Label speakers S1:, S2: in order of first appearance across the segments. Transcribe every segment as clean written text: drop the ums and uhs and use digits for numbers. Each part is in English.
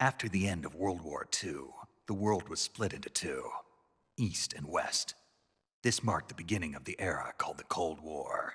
S1: After the end of World War II, the world was split into two, East and West. This marked the beginning of the era called the Cold War.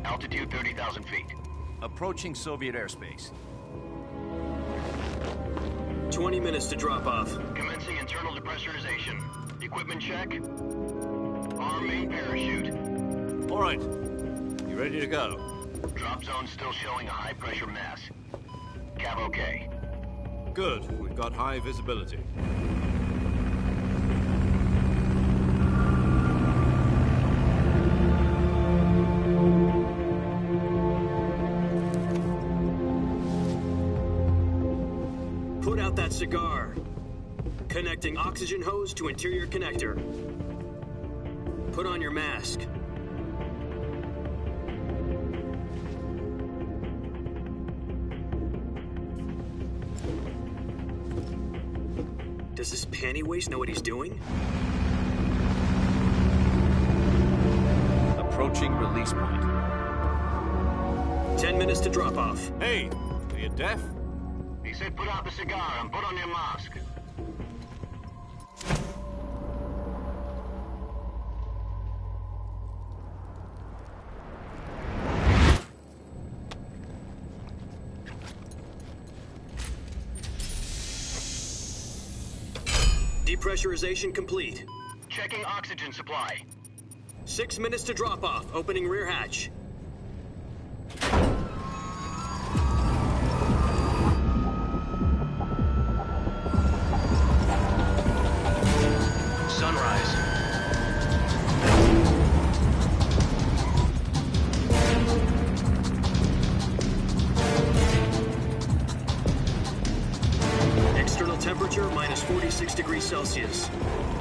S2: Altitude 30,000 feet.
S3: Approaching Soviet airspace.
S4: 20 minutes to drop off.
S2: Commencing internal depressurization. Equipment check. Arm main parachute.
S3: All right. You ready to go?
S2: Drop zone still showing a high pressure mass. Cav okay.
S3: Good. We've got high visibility.
S4: Put out that cigar. Connecting oxygen hose to interior connector. Put on your mask. Does this panty waste know what he's doing?
S3: Approaching release point.
S4: 10 minutes to drop off.
S3: Hey, are you deaf?
S2: He said put out the cigar and put on your mask.
S4: Depressurization complete.
S2: Checking oxygen supply.
S4: 6 minutes to drop off. Opening rear hatch.
S2: Sunrise.
S4: External temperature minus 46 degrees Celsius.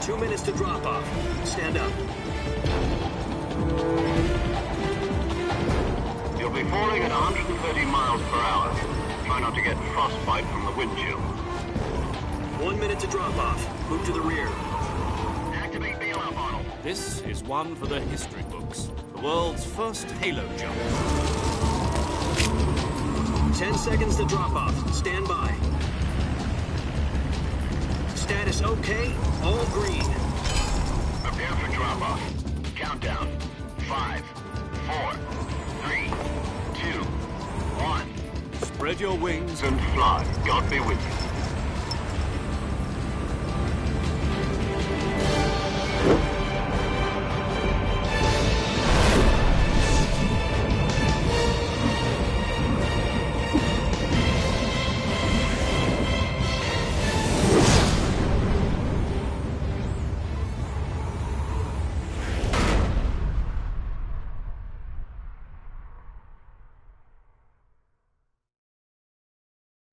S4: 2 minutes to drop off. Stand up.
S2: You'll be falling at 130 miles per hour. Try not to get frostbite from the wind chill.
S4: 1 minute to drop off. Move to the rear.
S2: Activate bailout model.
S3: This is one for the history books. The world's first halo jump.
S4: 10 seconds to drop off. Stand by. Status okay. All green.
S2: Prepare for drop-off. Countdown. 5, 4, 3, 2, 1.
S3: Spread your wings
S2: And fly. God be with you.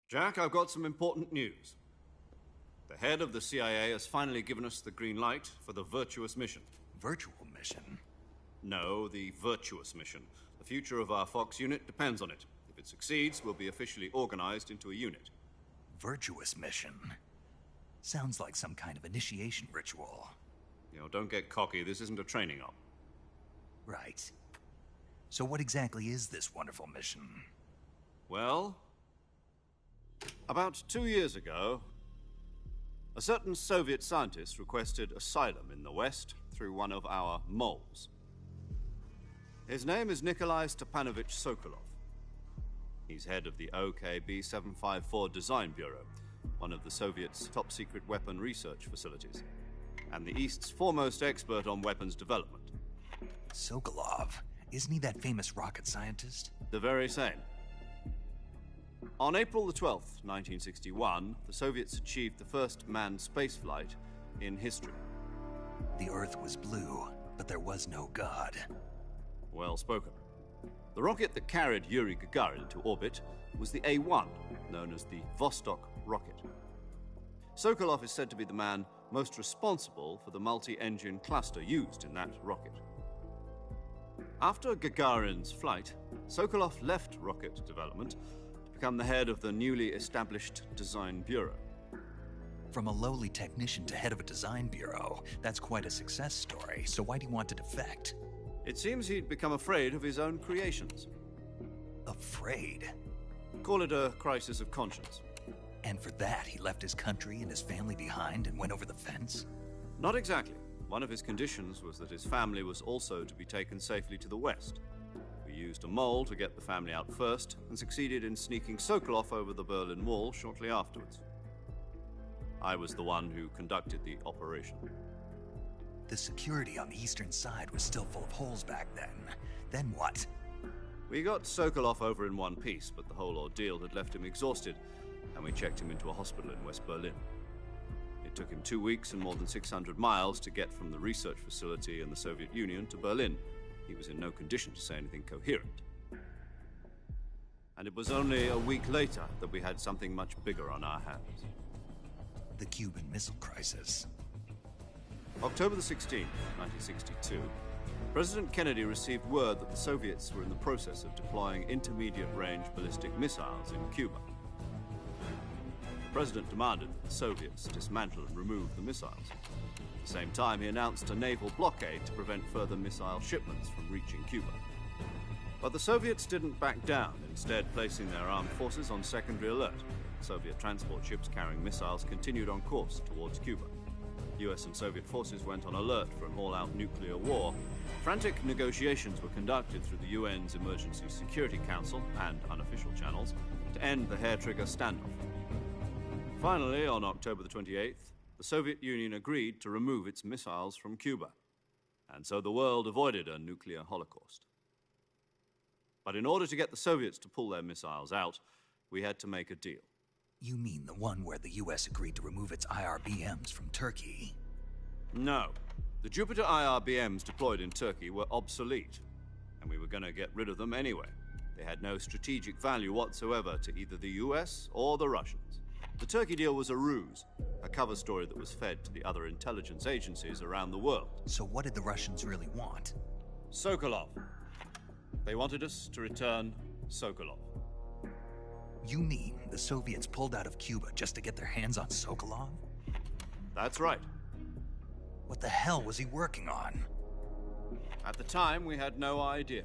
S3: Jack, I've got some important news. The head of the CIA has finally given us the green light for the virtuous mission.
S1: Virtual mission?
S3: No, the virtuous mission. The future of our Fox unit depends on it. If it succeeds, we'll be officially organized into a unit.
S1: Virtuous mission? Sounds like some kind of initiation ritual.
S3: You know, don't get cocky. This isn't a training op.
S1: Right. So what exactly is this wonderful mission?
S3: Well, about 2 years ago, a certain Soviet scientist requested asylum in the West through one of our moles. His name is Nikolai Stepanovich Sokolov. He's head of the OKB 754 Design Bureau, one of the Soviets' top-secret weapon research facilities, and the East's foremost expert on weapons development.
S1: Sokolov? Isn't he that famous rocket scientist?
S3: The very same. On April the 12th, 1961, the Soviets achieved the first manned spaceflight in history.
S1: The Earth was blue, but there was no God.
S3: Well spoken. The rocket that carried Yuri Gagarin into orbit was the A-1, known as the Vostok rocket. Sokolov is said to be the man most responsible for the multi-engine cluster used in that rocket. After Gagarin's flight, Sokolov left rocket development to become the head of the newly established Design Bureau.
S1: From a lowly technician to head of a design bureau, that's quite a success story, so why'd he want to defect?
S3: It seems he'd become afraid of his own creations.
S1: Afraid?
S3: Call it a crisis of conscience.
S1: And for that, he left his country and his family behind and went over the fence?
S3: Not exactly. One of his conditions was that his family was also to be taken safely to the west. We used a mole to get the family out first and succeeded in sneaking Sokolov over the Berlin Wall shortly afterwards. I was the one who conducted the operation.
S1: The security on the eastern side was still full of holes back then. Then what?
S3: We got Sokolov over in one piece, but the whole ordeal had left him exhausted, and we checked him into a hospital in West Berlin. It took him 2 weeks and more than 600 miles to get from the research facility in the Soviet Union to Berlin. He was in no condition to say anything coherent. And it was only a week later that we had something much bigger on our hands.
S1: The Cuban Missile Crisis.
S3: October the 16th, 1962, President Kennedy received word that the Soviets were in the process of deploying intermediate-range ballistic missiles in Cuba. The President demanded that the Soviets dismantle and remove the missiles. At the same time, he announced a naval blockade to prevent further missile shipments from reaching Cuba. But the Soviets didn't back down, instead placing their armed forces on secondary alert. Soviet transport ships carrying missiles continued on course towards Cuba. US and Soviet forces went on alert for an all-out nuclear war. Frantic negotiations were conducted through the UN's Emergency Security Council and unofficial channels to end the hair-trigger standoff. Finally, on October the 28th, the Soviet Union agreed to remove its missiles from Cuba, and so the world avoided a nuclear holocaust. But in order to get the Soviets to pull their missiles out, we had to make a deal.
S1: You mean the one where the US agreed to remove its IRBMs from Turkey?
S3: No. The Jupiter IRBMs deployed in Turkey were obsolete, and we were going to get rid of them anyway. They had no strategic value whatsoever to either the US or the Russians. The Turkey deal was a ruse, a cover story that was fed to the other intelligence agencies around the world.
S1: So what did the Russians really want?
S3: Sokolov. They wanted us to return Sokolov.
S1: You mean the Soviets pulled out of Cuba just to get their hands on Sokolov?
S3: That's right.
S1: What the hell was he working on?
S3: At the time, we had no idea.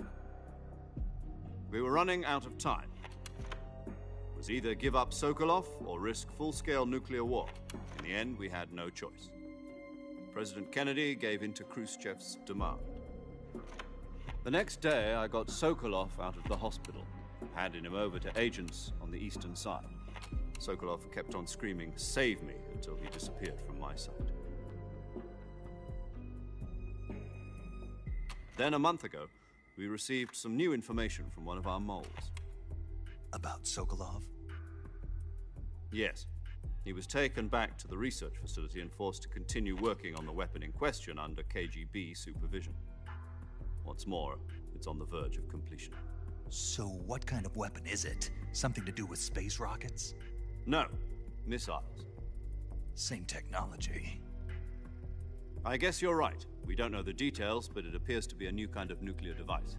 S3: We were running out of time. It was either give up Sokolov or risk full-scale nuclear war. In the end, we had no choice. President Kennedy gave in to Khrushchev's demand. The next day, I got Sokolov out of the hospital, handing him over to agents on the eastern side. Sokolov kept on screaming, "Save me," until he disappeared from my sight. Then, a month ago, we received some new information from one of our moles.
S1: About Sokolov?
S3: Yes. He was taken back to the research facility and forced to continue working on the weapon in question under KGB supervision. What's more, it's on the verge of completion.
S1: So what kind of weapon is it? Something to do with space rockets?
S3: No, missiles.
S1: Same technology.
S3: I guess you're right. We don't know the details, but it appears to be a new kind of nuclear device.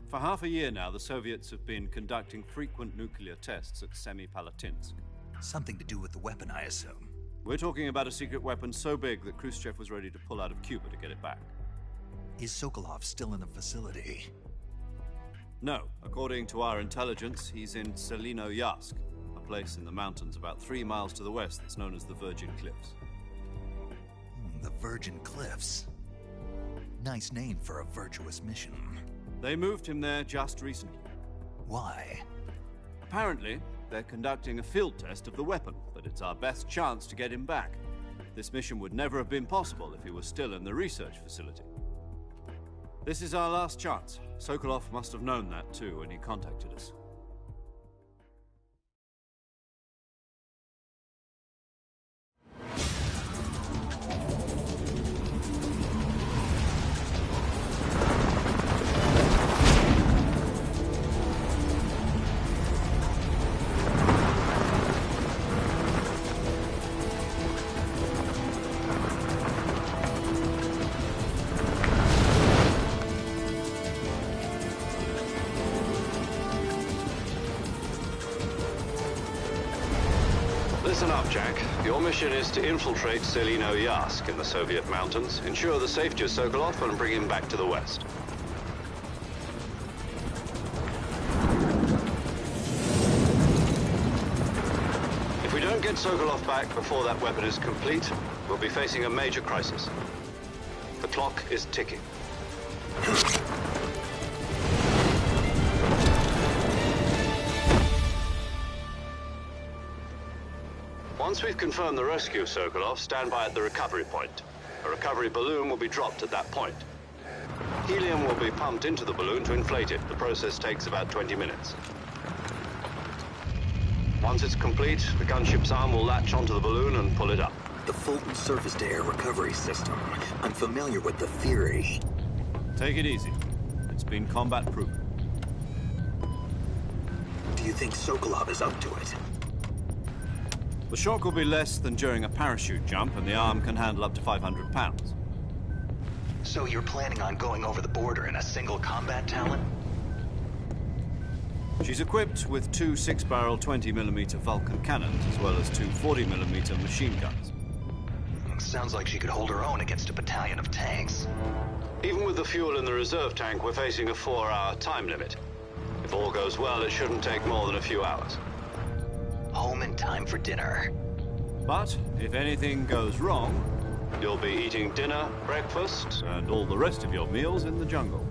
S3: For half a year now, the Soviets have been conducting frequent nuclear tests at Semipalatinsk.
S1: Something to do with the weapon, I assume.
S3: We're talking about a secret weapon so big that Khrushchev was ready to pull out of Cuba to get it back.
S1: Is Sokolov still in the facility?
S3: No. According to our intelligence, he's in Selinoyarsk, a place in the mountains about 3 miles to the west that's known as the Virgin Cliffs.
S1: The Virgin Cliffs. Nice name for a virtuous mission.
S3: They moved him there just recently.
S1: Why?
S3: Apparently, they're conducting a field test of the weapon, but it's our best chance to get him back. This mission would never have been possible if he was still in the research facility. This is our last chance. Sokolov must have known that too when he contacted us. Jack. Your mission is to infiltrate Selino-Yask in the Soviet mountains, ensure the safety of Sokolov, and bring him back to the West. If we don't get Sokolov back before that weapon is complete, we'll be facing a major crisis. The clock is ticking. Once we've confirmed the rescue of Sokolov, stand by at the recovery point. A recovery balloon will be dropped at that point. Helium will be pumped into the balloon to inflate it. The process takes about 20 minutes. Once it's complete, the gunship's arm will latch onto the balloon and pull it up.
S4: The Fulton surface-to-air recovery system. I'm familiar with the theory.
S3: Take it easy. It's been combat-proven.
S4: Do you think Sokolov is up to it?
S3: The shock will be less than during a parachute jump, and the arm can handle up to 500 pounds.
S1: So you're planning on going over the border in a single combat Talon?
S3: She's equipped with two 6-barrel 20mm Vulcan cannons, as well as two 40mm machine guns.
S1: Sounds like she could hold her own against a battalion of tanks.
S3: Even with the fuel in the reserve tank, we're facing a 4-hour time limit. If all goes well, it shouldn't take more than a few hours.
S1: Home in time for dinner.
S3: But if anything goes wrong, you'll be eating dinner, breakfast, and all the rest of your meals in the jungle.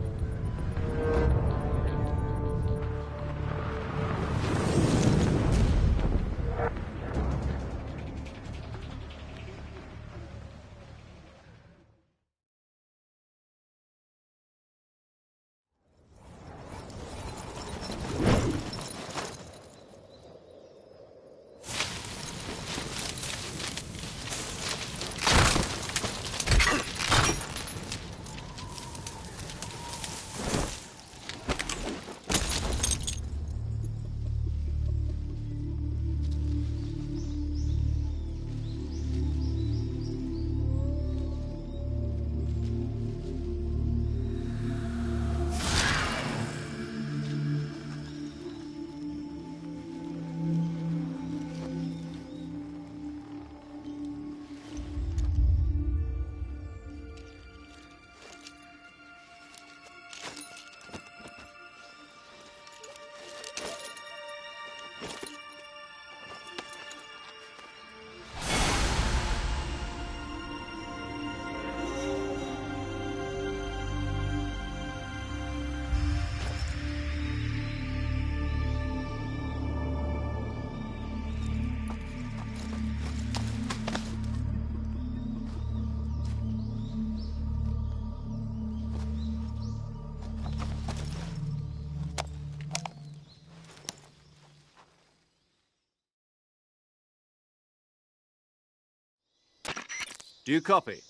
S3: Do you copy?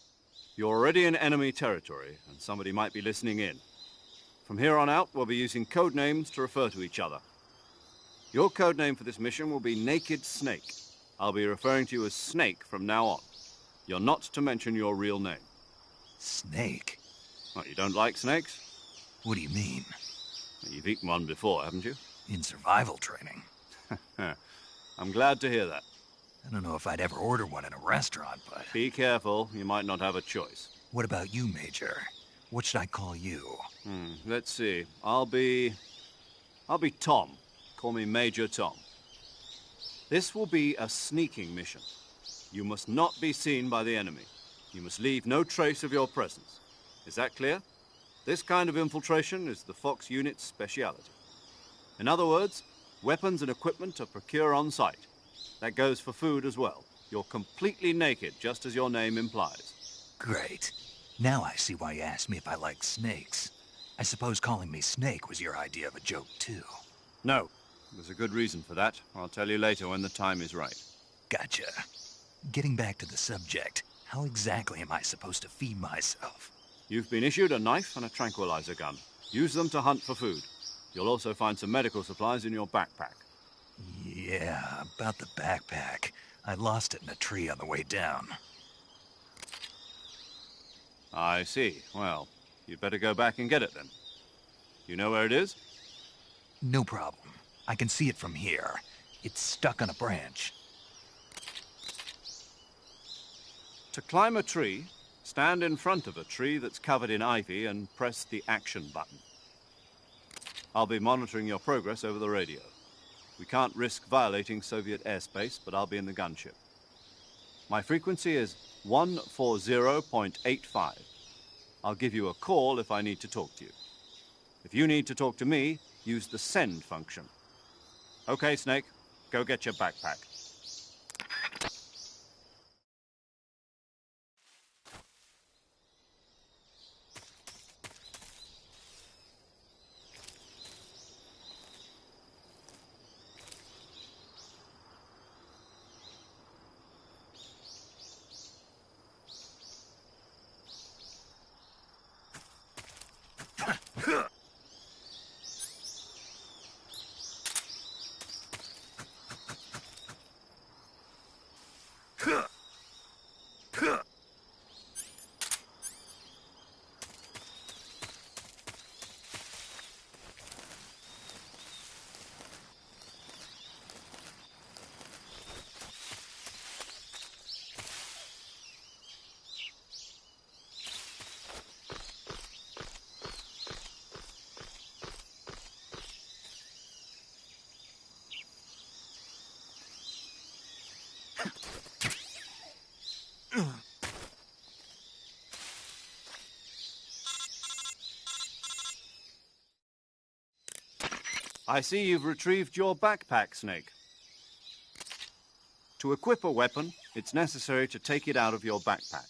S3: You're already in enemy territory, and somebody might be listening in. From here on out, we'll be using code names to refer to each other. Your code name for this mission will be Naked Snake. I'll be referring to you as Snake from now on. You're not to mention your real name.
S1: Snake?
S3: What, you don't like snakes?
S1: What do you mean?
S3: You've eaten one before, haven't you?
S1: In survival training.
S3: I'm glad to hear that.
S1: I don't know if I'd ever order one in a restaurant, but...
S3: Be careful, you might not have a choice.
S1: What about you, Major? What should I call you?
S3: Let's see. I'll be Tom. Call me Major Tom. This will be a sneaking mission. You must not be seen by the enemy. You must leave no trace of your presence. Is that clear? This kind of infiltration is the Fox unit's speciality. In other words, weapons and equipment are procured on site. That goes for food as well. You're completely naked, just as your name implies.
S1: Great. Now I see why you asked me if I like snakes. I suppose calling me Snake was your idea of a joke, too.
S3: No. There's a good reason for that. I'll tell you later when the time is right.
S1: Gotcha. Getting back to the subject, how exactly am I supposed to feed myself?
S3: You've been issued a knife and a tranquilizer gun. Use them to hunt for food. You'll also find some medical supplies in your backpack.
S1: Yeah, about the backpack. I lost it in a tree on the way down.
S3: I see. Well, you'd better go back and get it then. You know where it is?
S1: No problem. I can see it from here. It's stuck on a branch.
S3: To climb a tree, stand in front of a tree that's covered in ivy and press the action button. I'll be monitoring your progress over the radio. We can't risk violating Soviet airspace, but I'll be in the gunship. My frequency is 140.85. I'll give you a call if I need to talk to you. If you need to talk to me, use the send function. Okay, Snake, go get your backpack. I see you've retrieved your backpack, Snake. To equip a weapon, it's necessary to take it out of your backpack.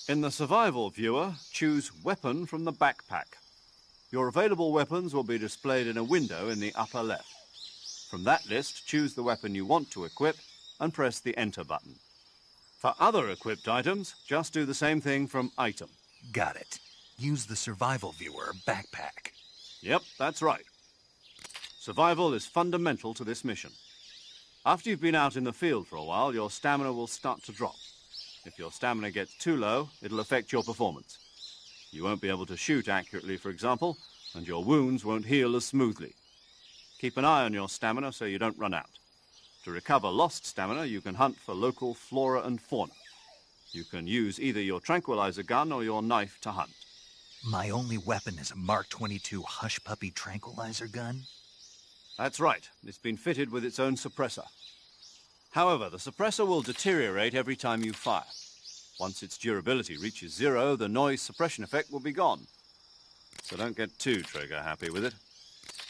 S3: In the survival viewer, choose Weapon from the backpack. Your available weapons will be displayed in a window in the upper left. From that list, choose the weapon you want to equip and press the Enter button. For other equipped items, just do the same thing from Item.
S1: Got it. Use the survival viewer backpack.
S3: Yep, that's right. Survival is fundamental to this mission. After you've been out in the field for a while, your stamina will start to drop. If your stamina gets too low, it'll affect your performance. You won't be able to shoot accurately, for example, and your wounds won't heal as smoothly. Keep an eye on your stamina so you don't run out. To recover lost stamina, you can hunt for local flora and fauna. You can use either your tranquilizer gun or your knife to hunt.
S1: My only weapon is a Mark 22 Hush Puppy tranquilizer gun?
S3: That's right. It's been fitted with its own suppressor. However, the suppressor will deteriorate every time you fire. Once its durability reaches 0, the noise suppression effect will be gone. So don't get too trigger happy with it.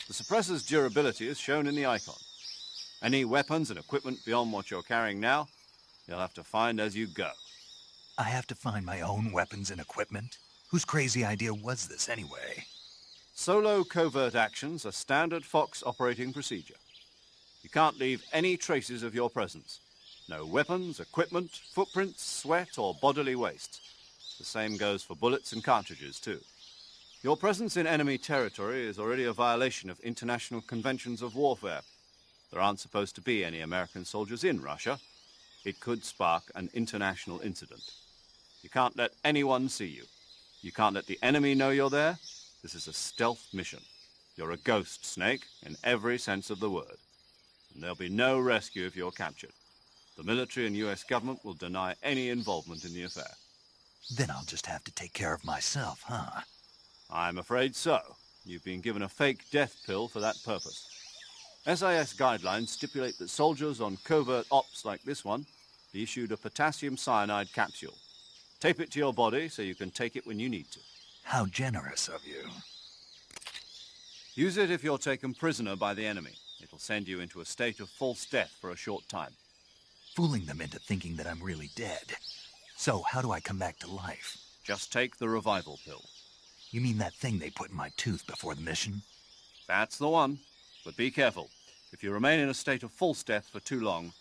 S3: The suppressor's durability is shown in the icon. Any weapons and equipment beyond what you're carrying now, you'll have to find as you go.
S1: I have to find my own weapons and equipment? Whose crazy idea was this anyway?
S3: Solo covert actions are standard Fox operating procedure. You can't leave any traces of your presence. No weapons, equipment, footprints, sweat, or bodily waste. The same goes for bullets and cartridges, too. Your presence in enemy territory is already a violation of international conventions of warfare. There aren't supposed to be any American soldiers in Russia. It could spark an international incident. You can't let anyone see you. You can't let the enemy know you're there. This is a stealth mission. You're a ghost, Snake, in every sense of the word. And there'll be no rescue if you're captured. The military and US government will deny any involvement in the affair.
S1: Then I'll just have to take care of myself, huh?
S3: I'm afraid so. You've been given a fake death pill for that purpose. SIS guidelines stipulate that soldiers on covert ops like this one be issued a potassium cyanide capsule. Tape it to your body so you can take it when you need to.
S1: How generous of you.
S3: Use it if you're taken prisoner by the enemy. It'll send you into a state of false death for a short time.
S1: Fooling them into thinking that I'm really dead. So, how do I come back to life?
S3: Just take the revival pill.
S1: You mean that thing they put in my tooth before the mission?
S3: That's the one. But be careful. If you remain in a state of false death for too long,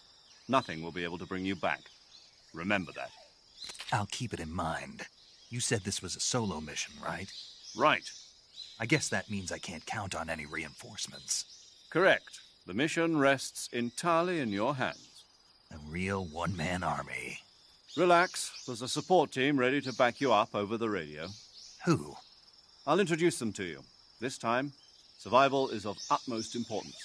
S3: nothing will be able to bring you back. Remember that.
S1: I'll keep it in mind. You said this was a solo mission, right?
S3: Right.
S1: I guess that means I can't count on any reinforcements.
S3: Correct. The mission rests entirely in your hands.
S1: A real one-man army.
S3: Relax. There's a support team ready to back you up over the radio.
S1: Who?
S3: I'll introduce them to you. This time, survival is of utmost importance.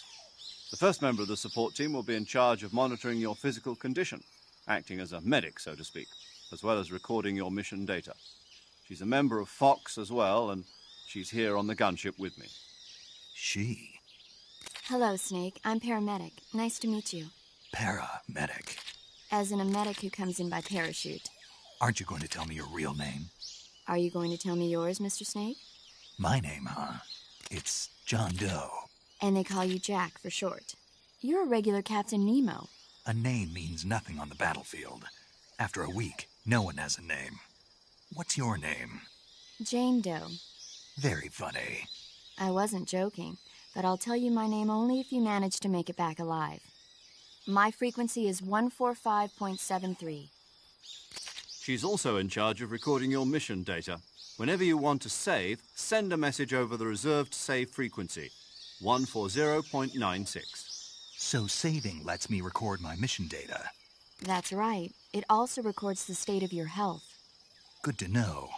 S3: The first member of the support team will be in charge of monitoring your physical condition, acting as a medic, so to speak. as well as recording your mission data. She's a member of Fox as well, and she's here on the gunship with me.
S1: She?
S5: Hello, Snake. I'm paramedic. Nice to meet you.
S1: Paramedic.
S5: As in a medic who comes in by parachute.
S1: Aren't you going to tell me your real name?
S5: Are you going to tell me yours, Mr. Snake?
S1: My name, huh? It's John Doe.
S5: And they call you Jack for short. You're a regular Captain Nemo.
S1: A name means nothing on the battlefield. After a week, no one has a name. What's your name?
S5: Jane Doe.
S1: Very funny.
S5: I wasn't joking, but I'll tell you my name only if you manage to make it back alive. My frequency is 145.73.
S3: She's also in charge of recording your mission data. Whenever you want to save, send a message over the reserved save frequency, 140.96.
S1: So saving lets me record my mission data.
S5: That's right. It also records the state of your health.
S1: Good to know.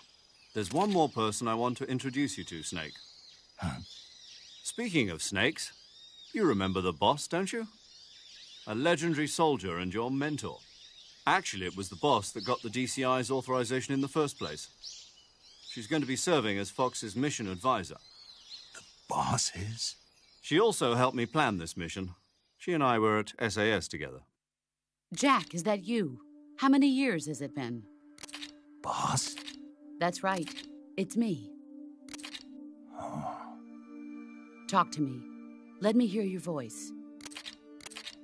S3: There's one more person I want to introduce you to, Snake.
S1: Huh?
S3: Speaking of snakes, you remember the boss, don't you? A legendary soldier and your mentor. Actually, it was the boss that got the DCI's authorization in the first place. She's going to be serving as Fox's mission advisor.
S1: The boss is?
S3: She also helped me plan this mission. She and I were at SAS together.
S6: Jack, is that you? How many years has it been?
S1: Boss?
S6: That's right. It's me.
S1: Oh.
S6: Talk to me. Let me hear your voice.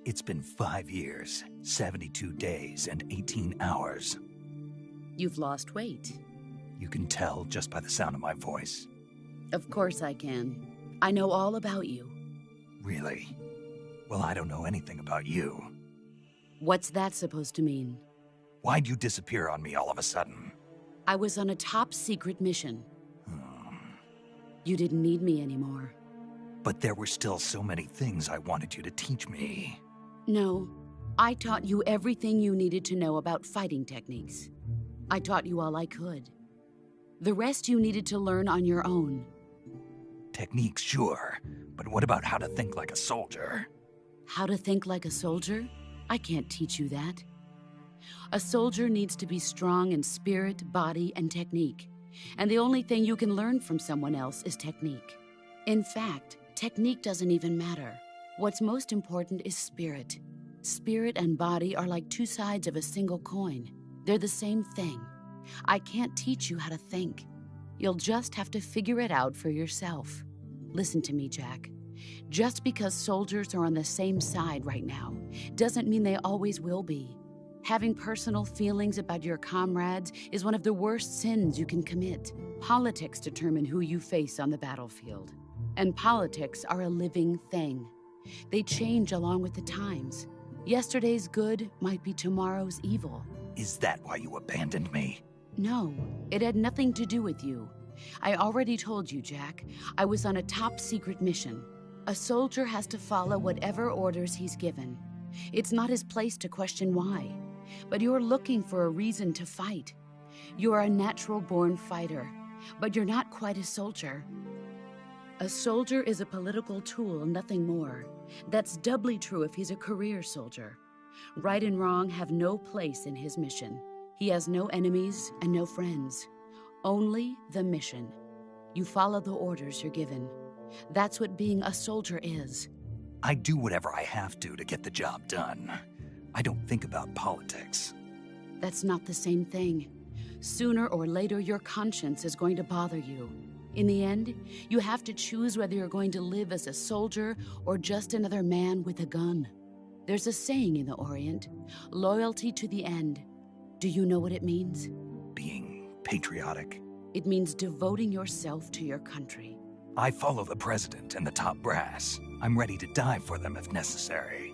S1: It's been 5 years, 72 days, and 18 hours.
S6: You've lost weight.
S1: You can tell just by the sound of my voice.
S6: Of course I can. I know all about you.
S1: Really? Well, I don't know anything about you.
S6: What's that supposed to mean?
S1: Why'd you disappear on me all of a sudden?
S6: I was on a top-secret mission. You didn't need me anymore.
S1: But there were still so many things I wanted you to teach me.
S6: No, I taught you everything you needed to know about fighting techniques. I taught you all I could. The rest you needed to learn on your own.
S1: Techniques, sure. But what about how to think like a soldier?
S6: How to think like a soldier? I can't teach you that. A soldier needs to be strong in spirit, body, and technique. And the only thing you can learn from someone else is technique. In fact, technique doesn't even matter. What's most important is spirit. Spirit and body are like two sides of a single coin. They're the same thing. I can't teach you how to think. You'll just have to figure it out for yourself. Listen to me, Jack. Just because soldiers are on the same side right now doesn't mean they always will be. Having personal feelings about your comrades is one of the worst sins you can commit. Politics determine who you face on the battlefield. And politics are a living thing. They change along with the times. Yesterday's good might be tomorrow's evil.
S1: Is that why you abandoned me?
S6: No, it had nothing to do with you. I already told you, Jack. I was on a top-secret mission. A soldier has to follow whatever orders he's given. It's not his place to question why. But you're looking for a reason to fight. You're a natural-born fighter, but you're not quite a soldier. A soldier is a political tool, nothing more. That's doubly true if he's a career soldier. Right and wrong have no place in his mission. He has no enemies and no friends. Only the mission. You follow the orders you're given. That's what being a soldier is.
S1: I do whatever I have to get the job done. I don't think about politics.
S6: That's not the same thing. Sooner or later, your conscience is going to bother you. In the end, you have to choose whether you're going to live as a soldier or just another man with a gun. There's a saying in the Orient, loyalty to the end. Do you know what it means?
S1: Being patriotic.
S6: It means devoting yourself to your country.
S1: I follow the president and the top brass. I'm ready to die for them if necessary.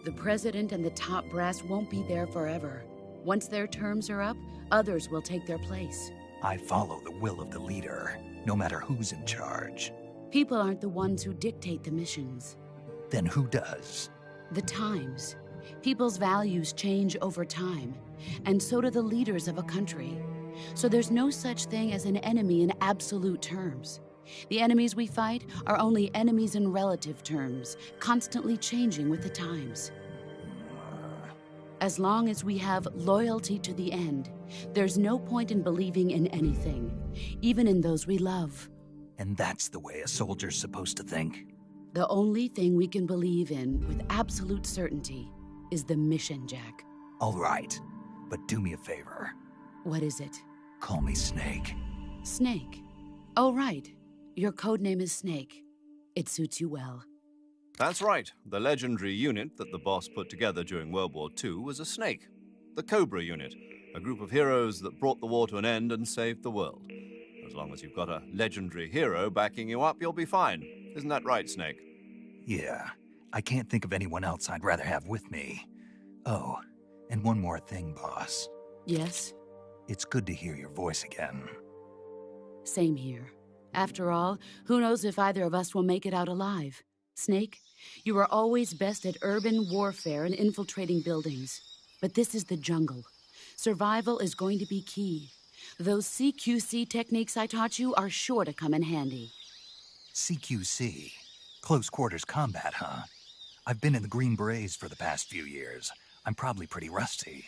S6: The president and the top brass won't be there forever. Once their terms are up, others will take their place.
S1: I follow the will of the leader, no matter who's in charge.
S6: People aren't the ones who dictate the missions.
S1: Then who does?
S6: The times. People's values change over time, and so do the leaders of a country. So there's no such thing as an enemy in absolute terms. The enemies we fight are only enemies in relative terms, constantly changing with the times. As long as we have loyalty to the end, There's no point in believing in anything, even in those we love.
S1: And that's the way a soldier's supposed to think?
S6: The only thing we can believe in with absolute certainty is the mission, Jack.
S1: All right, but do me a favor.
S6: What is it?
S1: Call me Snake.
S6: Snake. Oh, right. Your code name is Snake. It suits you well.
S3: That's right. The legendary unit that the boss put together during World War II was a snake. The Cobra unit, a group of heroes that brought the war to an end and saved the world. As long as you've got a legendary hero backing you up, you'll be fine. Isn't that right, Snake?
S1: Yeah, I can't think of anyone else I'd rather have with me. Oh, and one more thing, boss.
S6: Yes?
S1: It's good to hear your voice again.
S6: Same here. After all, who knows if either of us will make it out alive? Snake, you are always best at urban warfare and infiltrating buildings. But this is the jungle. Survival is going to be key. Those CQC techniques I taught you are sure to come in handy.
S1: CQC? Close quarters combat, huh? I've been in the Green Berets for the past few years. I'm probably pretty rusty.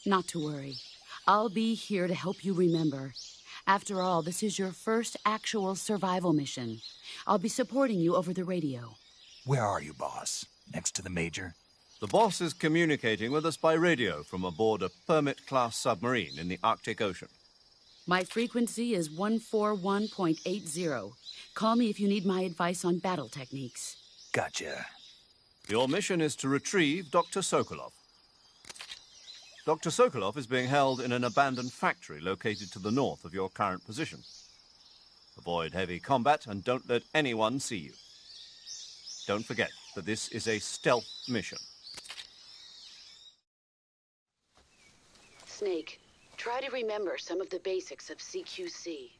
S6: Not to worry. I'll be here to help you remember. After all, this is your first actual survival mission. I'll be supporting you over the radio.
S1: Where are you, boss? Next to the Major?
S3: The boss is communicating with us by radio from aboard a Permit-class submarine in the Arctic Ocean.
S6: My frequency is 141.80. Call me if you need my advice on battle techniques.
S1: Gotcha.
S3: Your mission is to retrieve Dr. Sokolov. Dr. Sokolov is being held in an abandoned factory located to the north of your current position. Avoid heavy combat and don't let anyone see you. Don't forget that this is a stealth mission.
S6: Snake, try to remember some of the basics of CQC.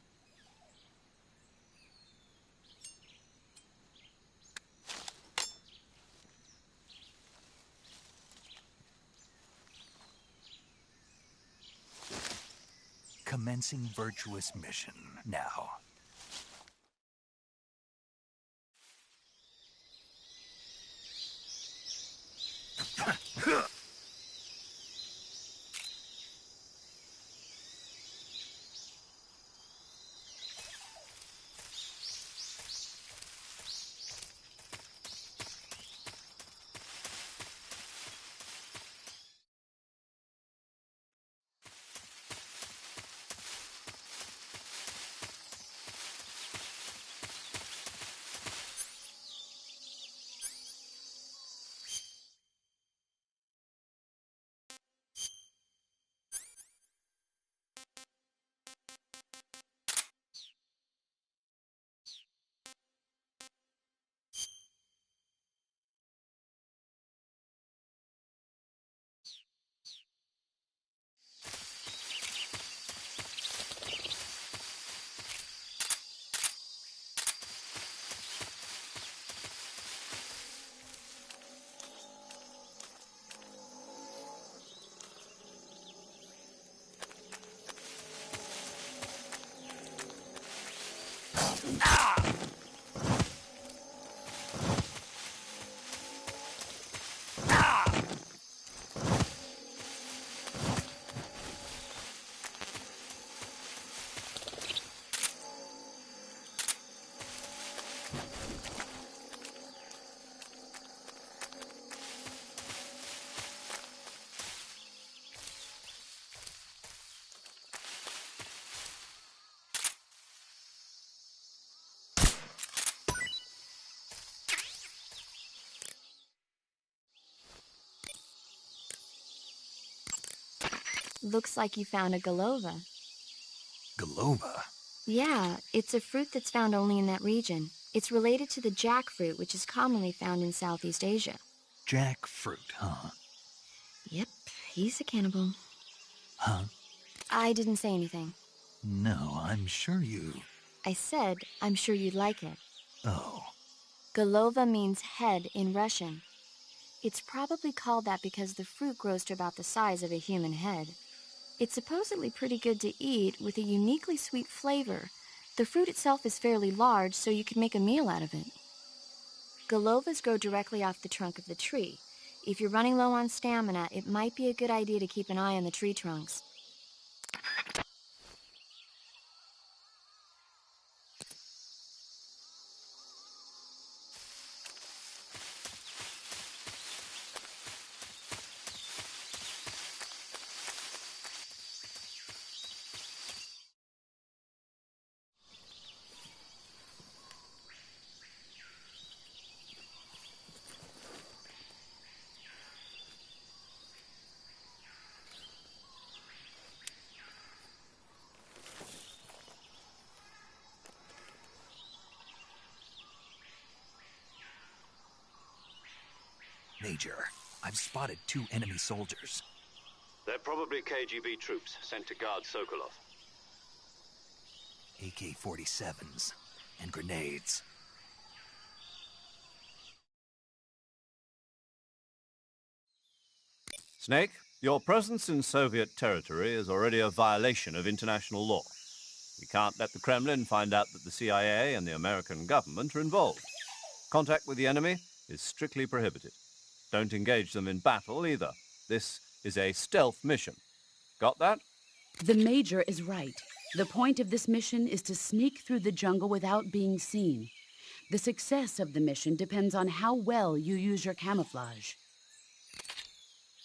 S1: Commencing virtuous mission now.
S5: Looks like you found a Golova.
S1: Golova?
S5: Yeah, it's a fruit that's found only in that region. It's related to the jackfruit, which is commonly found in Southeast Asia.
S1: Jackfruit, huh?
S5: Yep, he's a cannibal.
S1: Huh?
S5: I didn't say anything.
S1: No, I'm sure you...
S5: I said, I'm sure you'd like it.
S1: Oh.
S5: Golova means head in Russian. It's probably called that because the fruit grows to about the size of a human head. It's supposedly pretty good to eat with a uniquely sweet flavor. The fruit itself is fairly large, so you can make a meal out of it. Golovas grow directly off the trunk of the tree. If you're running low on stamina, it might be a good idea to keep an eye on the tree trunks.
S1: Major, I've spotted 2 enemy soldiers.
S2: They're probably KGB troops sent to guard Sokolov.
S1: AK-47s and grenades.
S3: Snake, your presence in Soviet territory is already a violation of international law. We can't let the Kremlin find out that the CIA and the American government are involved. Contact with the enemy is strictly prohibited. Don't engage them in battle either. This is a stealth mission. Got that?
S6: The Major is right. The point of this mission is to sneak through the jungle without being seen. The success of the mission depends on how well you use your camouflage.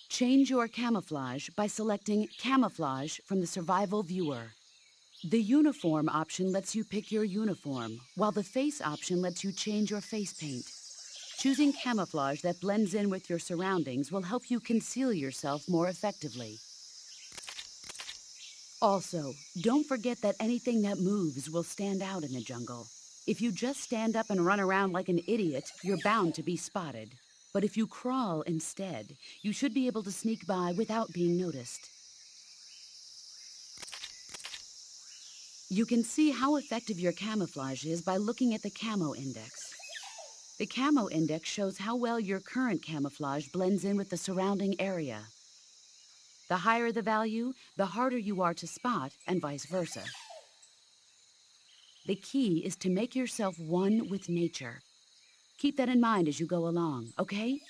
S6: Change your camouflage by selecting Camouflage from the Survival Viewer. The Uniform option lets you pick your uniform, while the Face option lets you change your face paint. Choosing camouflage that blends in with your surroundings will help you conceal yourself more effectively. Also, don't forget that anything that moves will stand out in the jungle. If you just stand up and run around like an idiot, you're bound to be spotted. But if you crawl instead, you should be able to sneak by without being noticed. You can see how effective your camouflage is by looking at the Camo Index. The Camo Index shows how well your current camouflage blends in with the surrounding area. The higher the value, the harder you are to spot, and vice versa. The key is to make yourself one with nature. Keep that in mind as you go along, okay?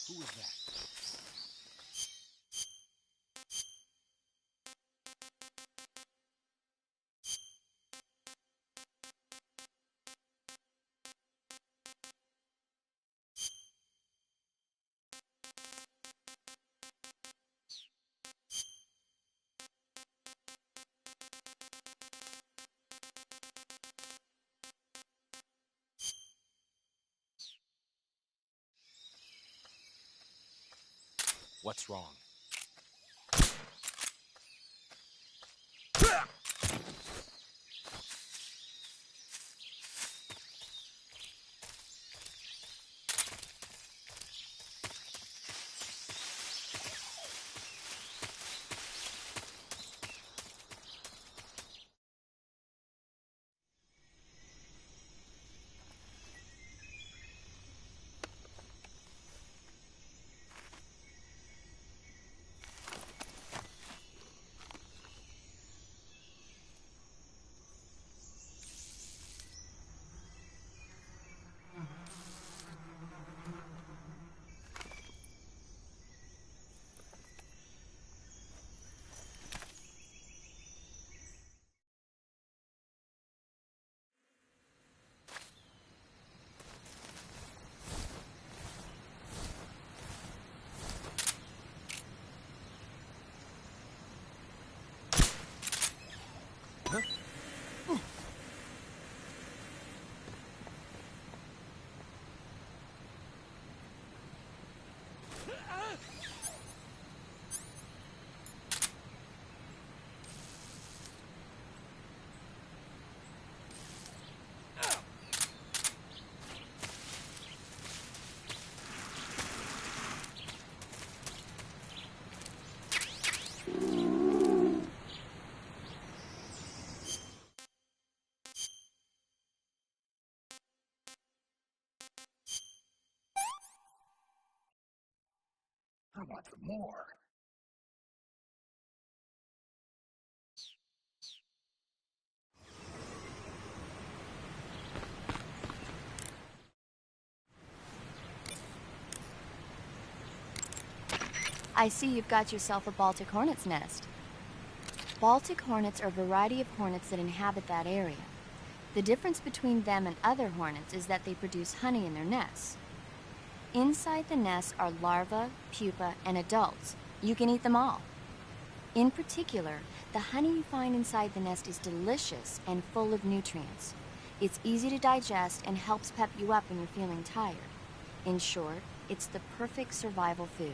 S7: Who was that? What's wrong?
S1: more.
S5: I see you've got yourself a Baltic hornet's nest. Baltic hornets are a variety of hornets that inhabit that area. The difference between them and other hornets is that they produce honey in their nests. Inside the nest are larvae, pupa, and adults. You can eat them all. In particular, the honey you find inside the nest is delicious and full of nutrients. It's easy to digest and helps pep you up when you're feeling tired. In short, it's the perfect survival food.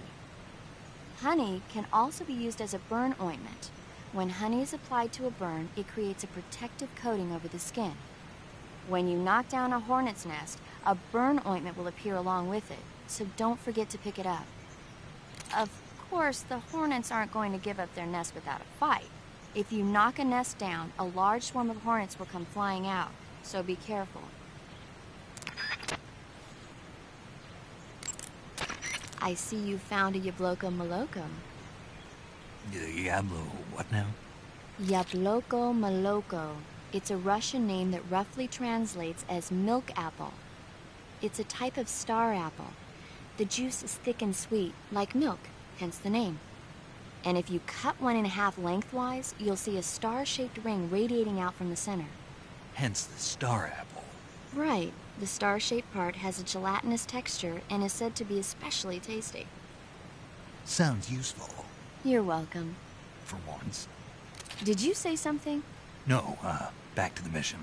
S5: Honey can also be used as a burn ointment. When honey is applied to a burn, it creates a protective coating over the skin. When you knock down a hornet's nest, a burn ointment will appear along with it, so don't forget to pick it up. Of course, the hornets aren't going to give up their nest without a fight. If you knock a nest down, a large swarm of hornets will come flying out, so be careful. I see you found a Yabloko Maloko.
S1: Yablo, what now?
S5: Yabloko Maloko. It's a Russian name that roughly translates as milk apple. It's a type of star apple. The juice is thick and sweet, like milk, hence the name. And if you cut one in half lengthwise, you'll see a star-shaped ring radiating out from the center.
S1: Hence the star apple.
S5: Right. The star-shaped part has a gelatinous texture and is said to be especially tasty.
S1: Sounds useful.
S5: You're welcome.
S1: For once.
S5: Did you say something?
S1: No, back to the mission.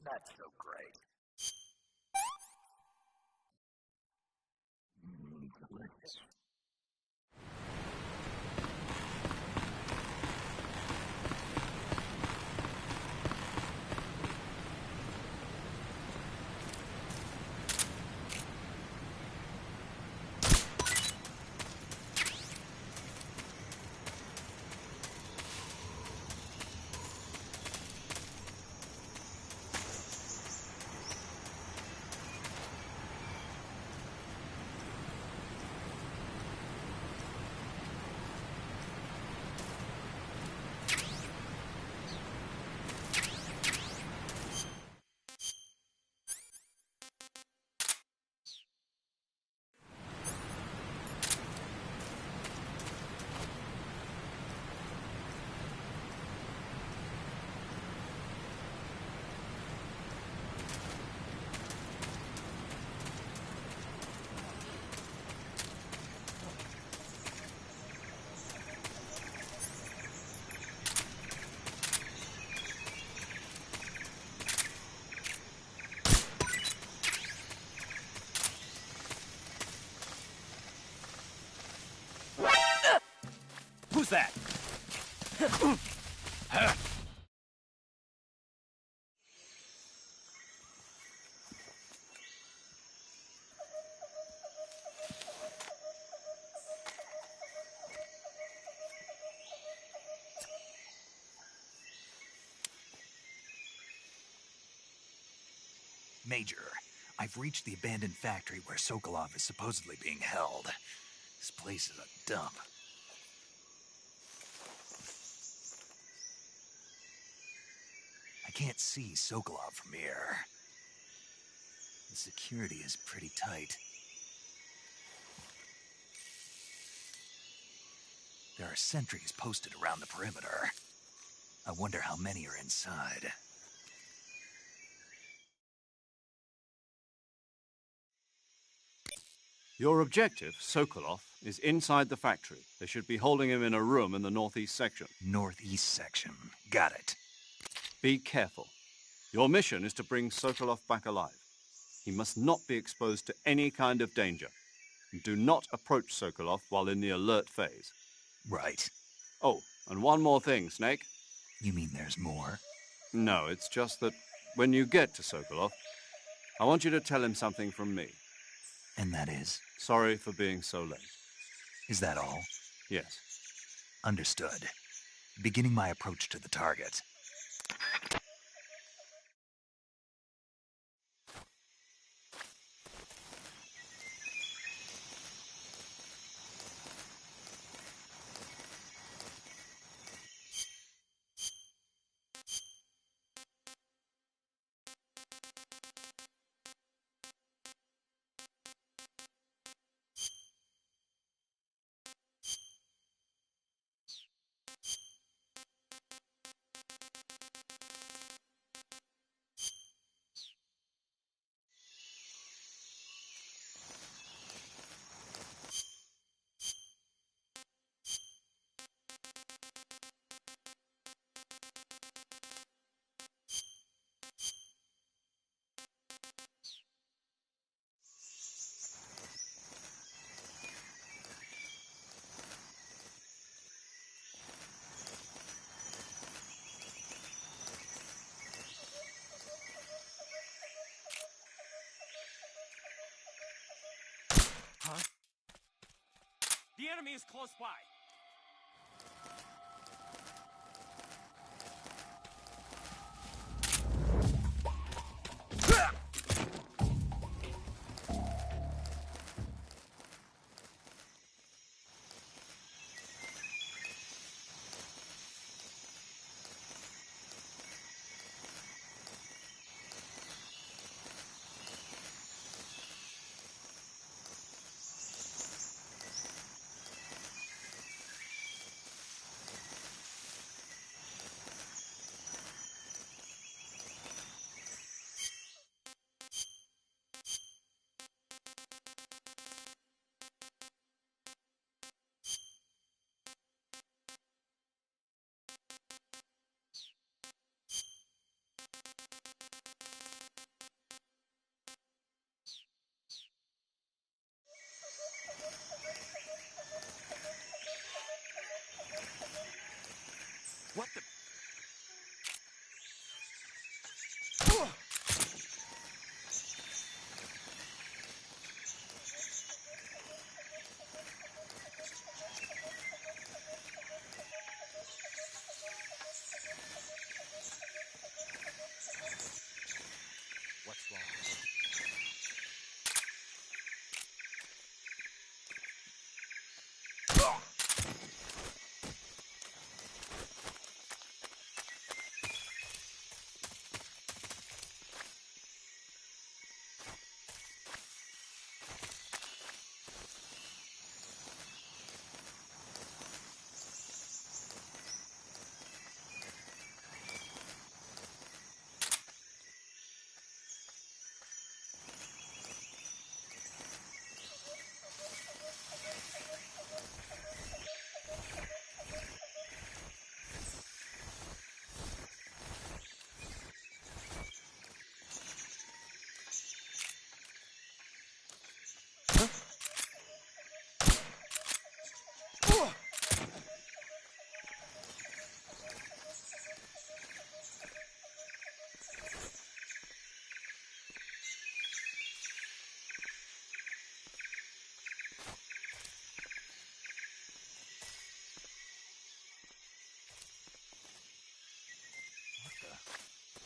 S1: Not so great. Delicious.
S7: Who's that?
S1: Major, I've reached the abandoned factory where Sokolov is supposedly being held. This place is a dump. I can't see Sokolov from here. The security is pretty tight. There are sentries posted around the perimeter. I wonder how many are inside.
S3: Your objective, Sokolov, is inside the factory. They should be holding him in a room in the northeast section.
S1: Northeast section. Got it.
S3: Be careful. Your mission is to bring Sokolov back alive. He must not be exposed to any kind of danger. Do not approach Sokolov while in the alert phase.
S1: Right.
S3: Oh, and one more thing, Snake.
S1: You mean there's more?
S3: No, it's just that when you get to Sokolov, I want you to tell him something from me.
S1: And that is?
S3: Sorry for being so late.
S1: Is that all?
S3: Yes.
S1: Understood. Beginning my approach to the target.
S7: Huh? The enemy is close by. What the? What's wrong?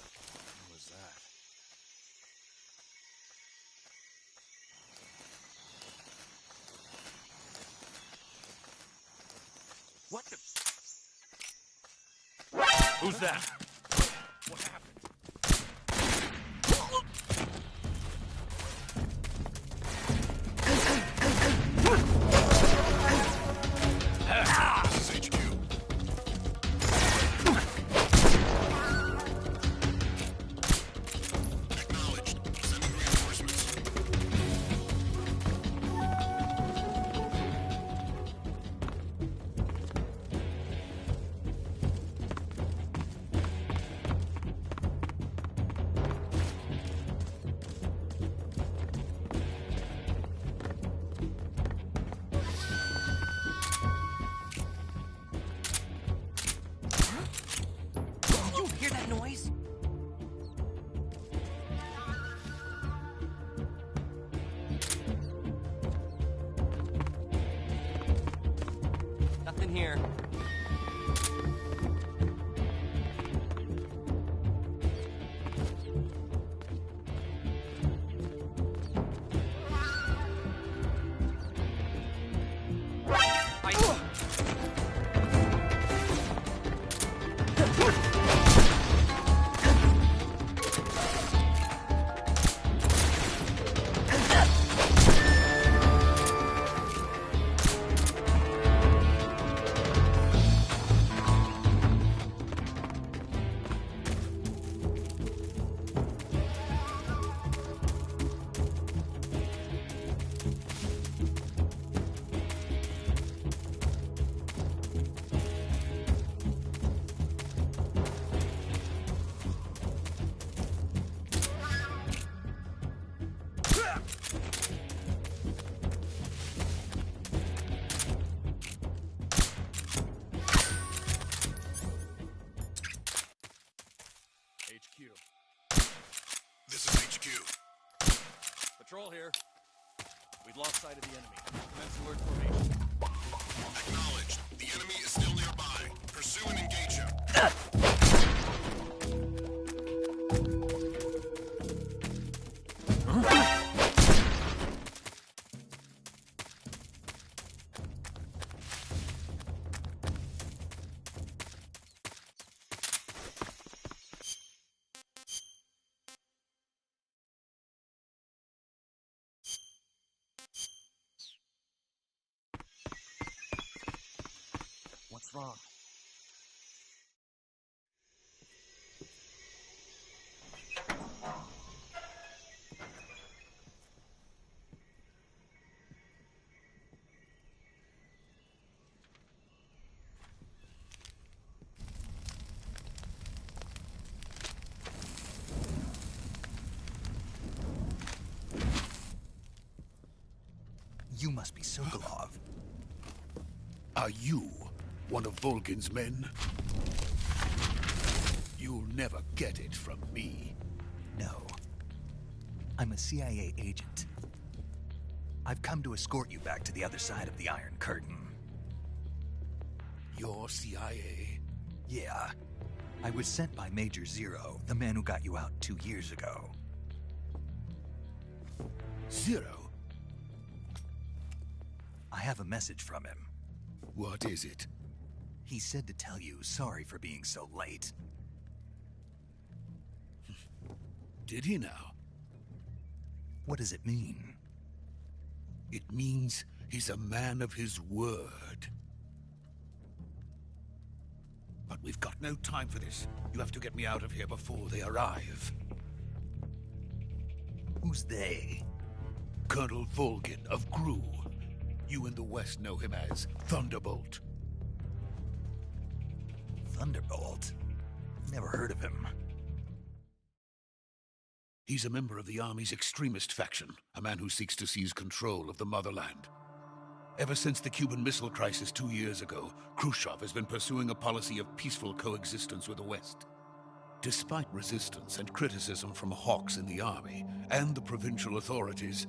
S7: What was that? What the? Who's that? What happened?
S8: This is HQ. Acknowledged. Sending reinforcements.
S9: here.
S8: This is HQ.
S7: Patrol here. We've lost sight of the enemy. Commence alert formation.
S8: Acknowledged. The enemy is still nearby. Pursue and engage him.
S7: What's wrong?
S1: You must be Sokolov.
S8: Are you one of Volgin's men? You'll never get it from me.
S1: No. I'm a CIA agent. I've come to escort you back to the other side of the Iron Curtain.
S8: You're CIA?
S1: Yeah. I was sent by Major Zero, the man who got you out 2 years ago.
S8: Zero?
S1: I have a message from him.
S8: What is it?
S1: He said to tell you sorry for being so late.
S8: Did he now?
S1: What does it mean?
S8: It means he's a man of his word. But we've got no time for this. You have to get me out of here before they arrive.
S1: Who's they?
S8: Colonel Volgin of Gru. You in the West know him as Thunderbolt.
S1: Thunderbolt? Never heard of him.
S8: He's a member of the Army's extremist faction, a man who seeks to seize control of the motherland. Ever since the Cuban Missile Crisis 2 years ago, Khrushchev has been pursuing a policy of peaceful coexistence with the West. Despite resistance and criticism from hawks in the Army and the provincial authorities,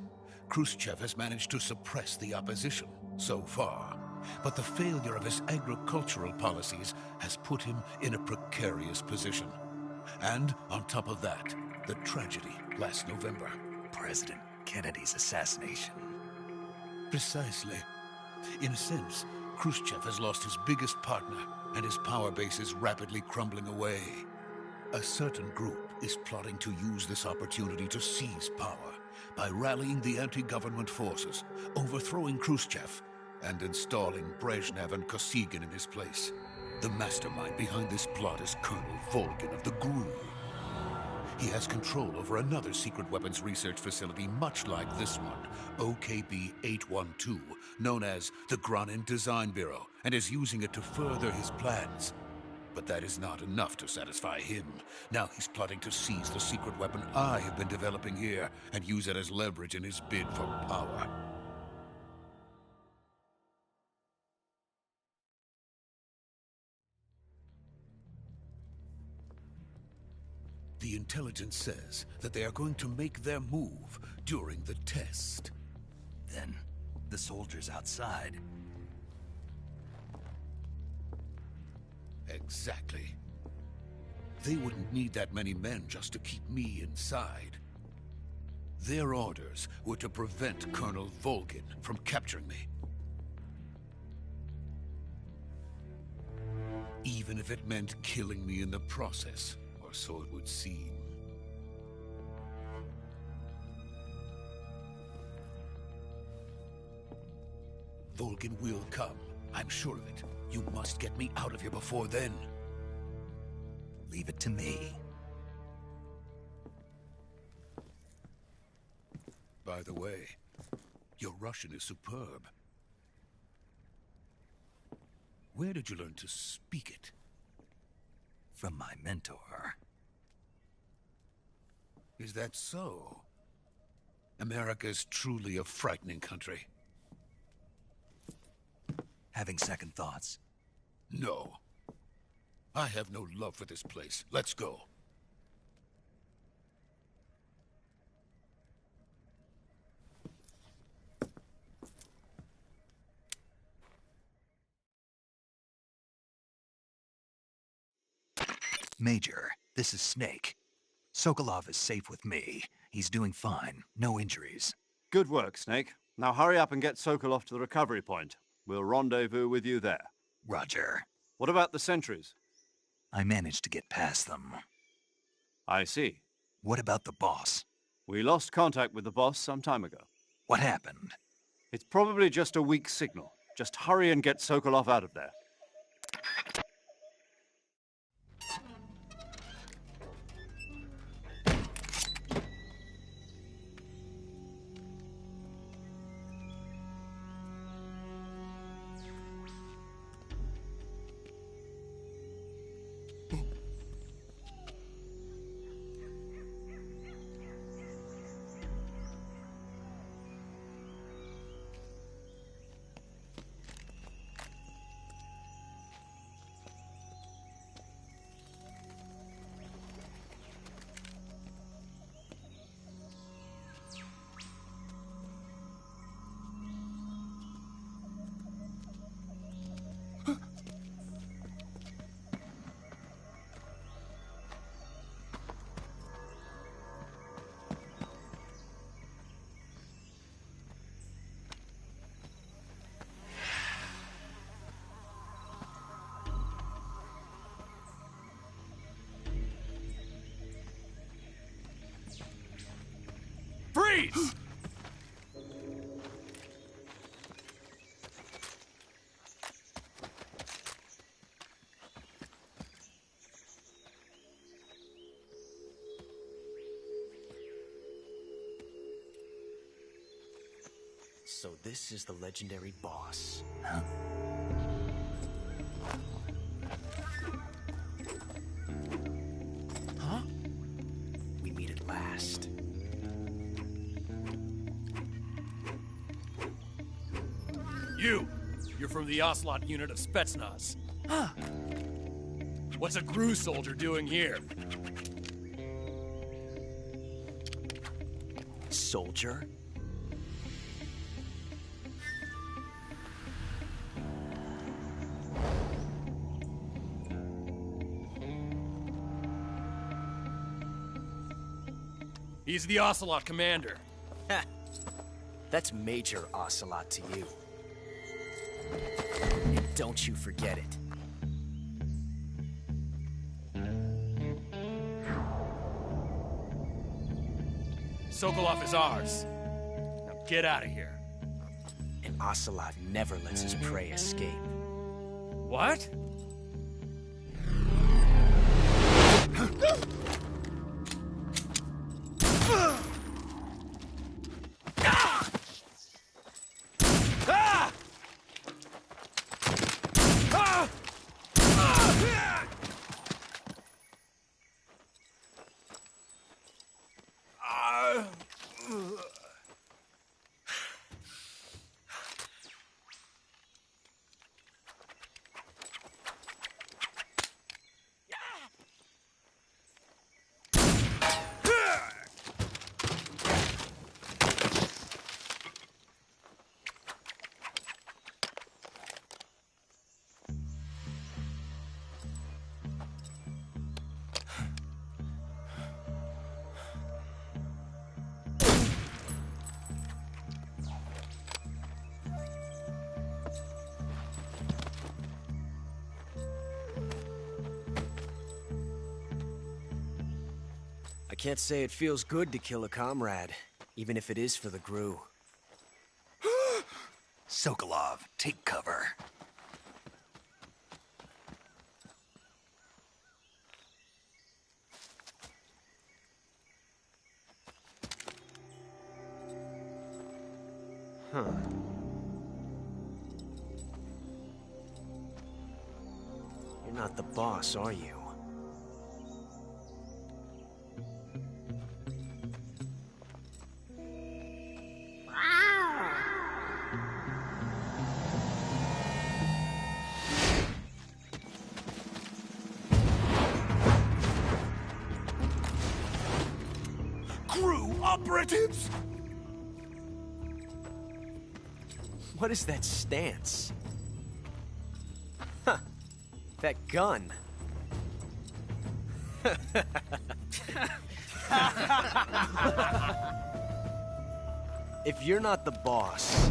S8: Khrushchev has managed to suppress the opposition so far. But the failure of his agricultural policies has put him in a precarious position. And on top of that, the tragedy last November.
S1: President Kennedy's assassination.
S8: Precisely. In a sense, Khrushchev has lost his biggest partner, and his power base is rapidly crumbling away. A certain group is plotting to use this opportunity to seize power by rallying the anti-government forces, overthrowing Khrushchev, and installing Brezhnev and Kosygin in his place. The mastermind behind this plot is Colonel Volgin of the Gru. He has control over another secret weapons research facility much like this one, OKB-812, known as the Granin Design Bureau, and is using it to further his plans. But that is not enough to satisfy him. Now he's plotting to seize the secret weapon I have been developing here and use it as leverage in his bid for power. The intelligence says that they are going to make their move during the test.
S1: Then, the soldiers outside.
S8: Exactly. They wouldn't need that many men just to keep me inside. Their orders were to prevent Colonel Volgin from capturing me. Even if it meant killing me in the process, or so it would seem. Volgin will come. I'm sure of it. You must get me out of here before then.
S1: Leave it to me.
S8: By the way, your Russian is superb. Where did you learn to speak it?
S1: From my mentor.
S8: Is that so? America is truly a frightening country.
S1: Having second thoughts?
S8: No. I have no love for this place. Let's go.
S1: Major, this is Snake. Sokolov is safe with me. He's doing fine. No injuries.
S3: Good work, Snake. Now hurry up and get Sokolov to the recovery point. We'll rendezvous with you there.
S1: Roger.
S3: What about the sentries?
S1: I managed to get past them.
S3: I see.
S1: What about the boss?
S3: We lost contact with the boss some time ago.
S1: What happened?
S3: It's probably just a weak signal. Just hurry and get Sokolov out of there.
S7: Freeze!
S4: So this is the legendary boss.
S1: Huh?
S4: Huh? We meet at last.
S7: You're from the Ocelot unit of Spetsnaz. Huh. What's a GRU soldier doing here?
S4: Soldier?
S7: He's the Ocelot commander.
S4: Ha! That's Major Ocelot to you. And don't you forget it.
S7: Sokolov is ours. Now get out of here.
S4: And Ocelot never lets his prey escape.
S7: What?
S9: can't say it feels good to kill a comrade, even if it is for the Gru.
S1: Sokolov, take cover.
S9: Huh. You're not the boss, are you?
S1: Crew operatives!
S9: What is that stance? Huh. That gun. If you're not the boss,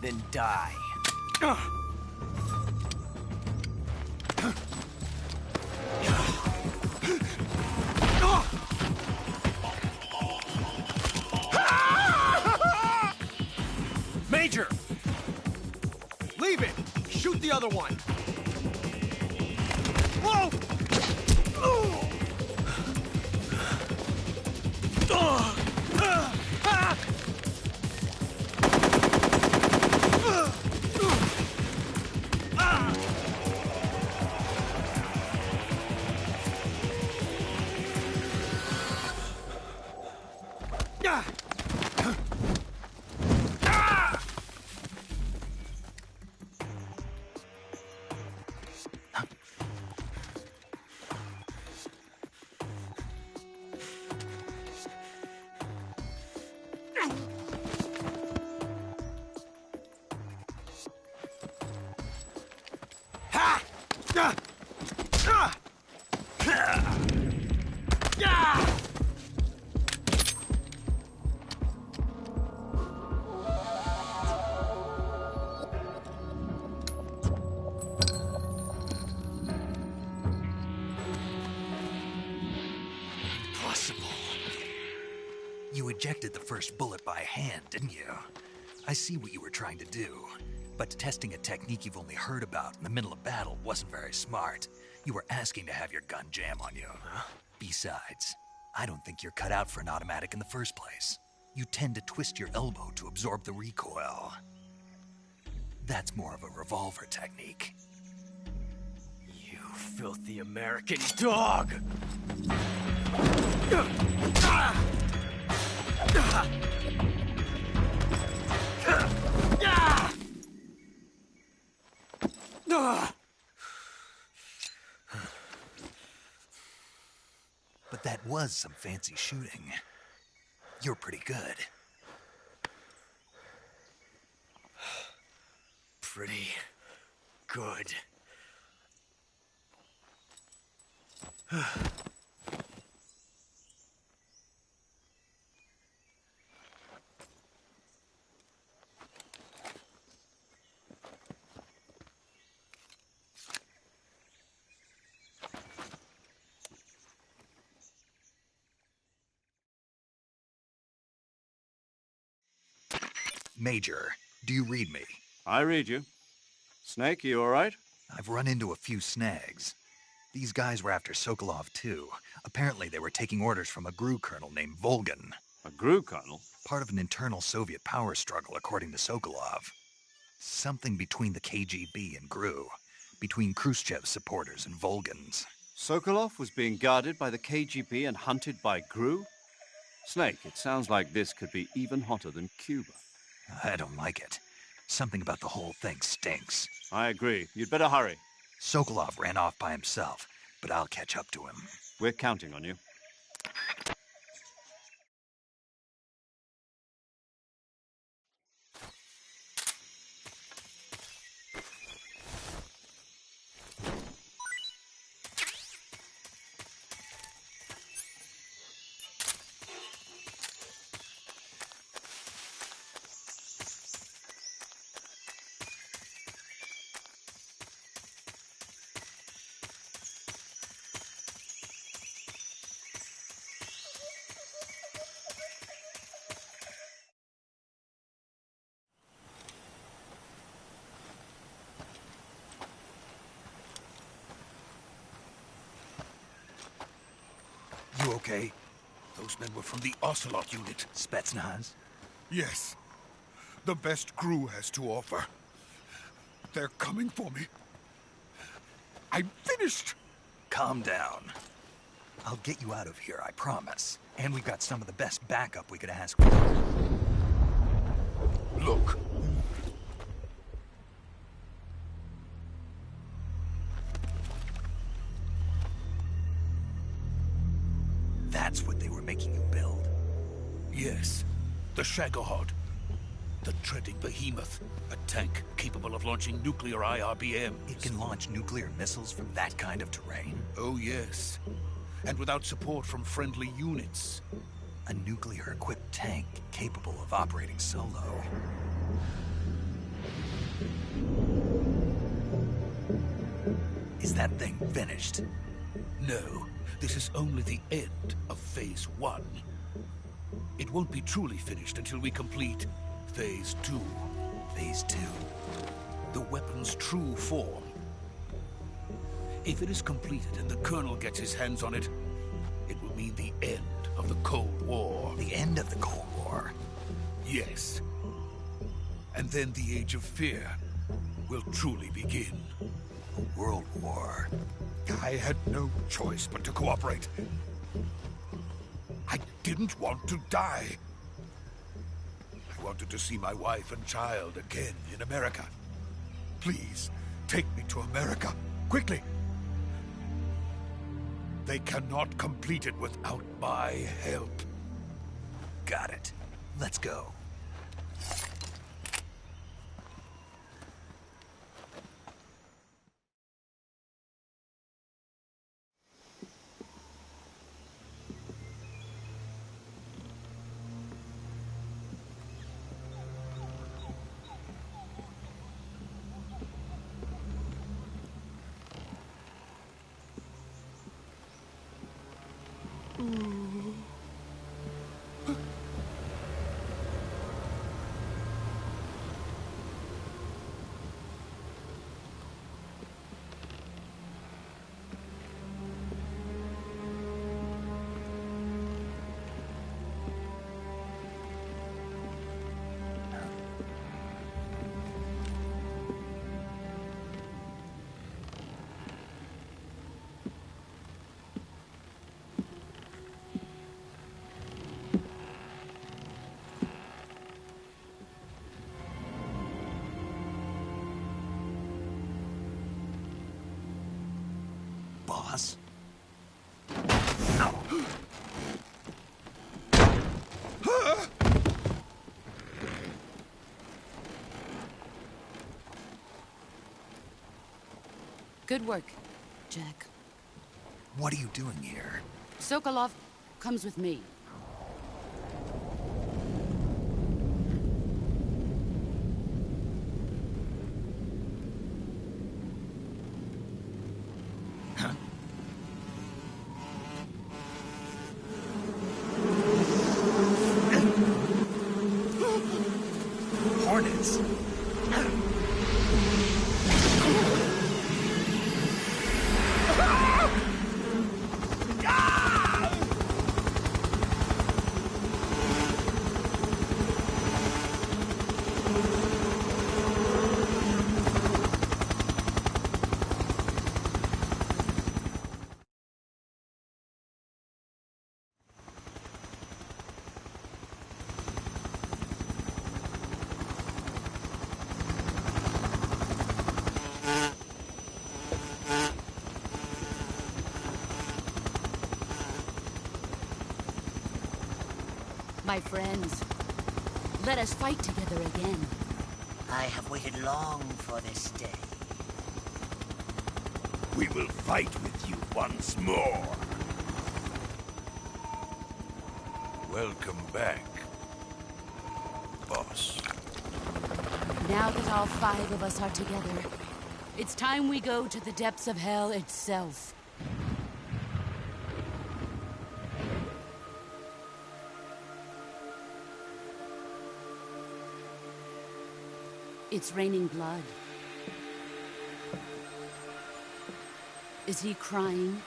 S9: then die.
S4: Major! Leave it! Shoot the other one! Whoa!
S1: You ejected the first bullet by hand, didn't you? I see what you were trying to do. But testing a technique you've only heard about in the middle of battle wasn't very smart. You were asking to have your gun jam on you. Besides, I don't think you're cut out for an automatic in the first place. You tend to twist your elbow to absorb the recoil. That's more of a revolver technique.
S9: You filthy American dog!
S1: But that was some fancy shooting. You're pretty good.
S9: Pretty good.
S1: Major, do you read me?
S3: I read you. Snake, you all right?
S1: I've run into a few snags. These guys were after Sokolov, too. Apparently they were taking orders from a GRU colonel named Volgan.
S3: A GRU colonel?
S1: Part of an internal Soviet power struggle, according to Sokolov. Something between the KGB and GRU. Between Khrushchev's supporters and Volgan's.
S3: Sokolov was being guarded by the KGB and hunted by GRU? Snake, it sounds like this could be even hotter than Cuba.
S1: I don't like it. Something about the whole thing stinks.
S3: I agree. You'd better hurry.
S1: Sokolov ran off by himself, but I'll catch up to him.
S3: We're counting on you.
S8: okay? Those men were from the Ocelot unit.
S1: Spetsnaz?
S8: Yes. The best crew has to offer. They're coming for me. I'm finished!
S1: Calm down. I'll get you out of here, I promise. And we've got some of the best backup we could ask for.
S8: Look.
S1: That's what they were making you build?
S8: Yes. The Shagohod. The treading behemoth. A tank capable of launching nuclear IRBMs.
S1: It can launch nuclear missiles from that kind of terrain?
S8: Oh, yes. And without support from friendly units.
S1: A nuclear-equipped tank capable of operating solo. Is that thing finished?
S8: No. This is only the end of Phase 1. It won't be truly finished until we complete Phase 2.
S1: Phase 2?
S8: The weapon's true form. If it is completed and the Colonel gets his hands on it, it will mean the end of the Cold War.
S1: The end of the Cold War?
S8: Yes. And then the Age of Fear will truly begin.
S1: A world war?
S8: I had no choice but to cooperate. I didn't want to die. I wanted to see my wife and child again in America. Please, take me to America, quickly. They cannot complete it without my help.
S1: Got it. Let's go. Boss?
S6: Good work, Jack.
S1: What are you doing here?
S6: Sokolov comes with me.
S1: Hornets?
S6: My friends, let us fight together again.
S10: I have waited long for this day.
S11: We will fight with you once more. Welcome back, boss.
S6: Now that all 5 of us are together, it's time we go to the depths of hell itself. It's raining blood. Is he crying?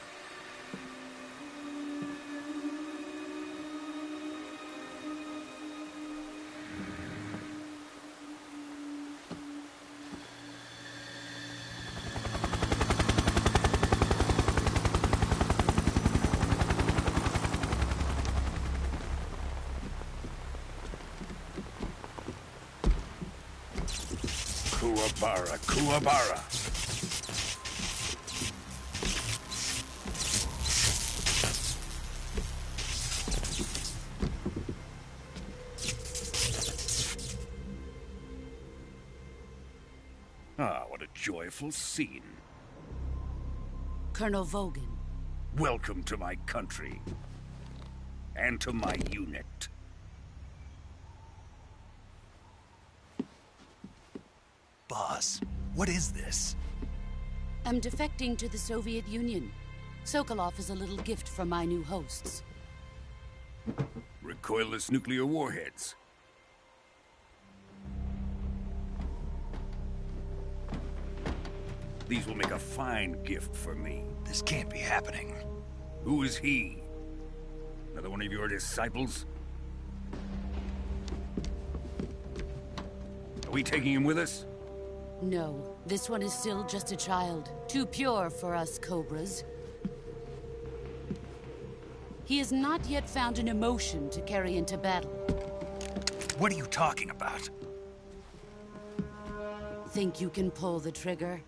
S11: Kuwabara, Kuwabara. Ah, what a joyful scene.
S6: Colonel Vogan.
S11: Welcome to my country. And to my unit.
S1: Boss, what is this?
S6: I'm defecting to the Soviet Union. Sokolov is a little gift from my new hosts.
S11: Recoilless nuclear warheads. These will make a fine gift for me.
S1: This can't be happening.
S11: Who is he? Another one of your disciples? Are we taking him with us?
S6: No, this one is still just a child. Too pure for us Cobras. He has not yet found an emotion to carry into battle.
S1: What are you talking about?
S6: Think you can pull the trigger?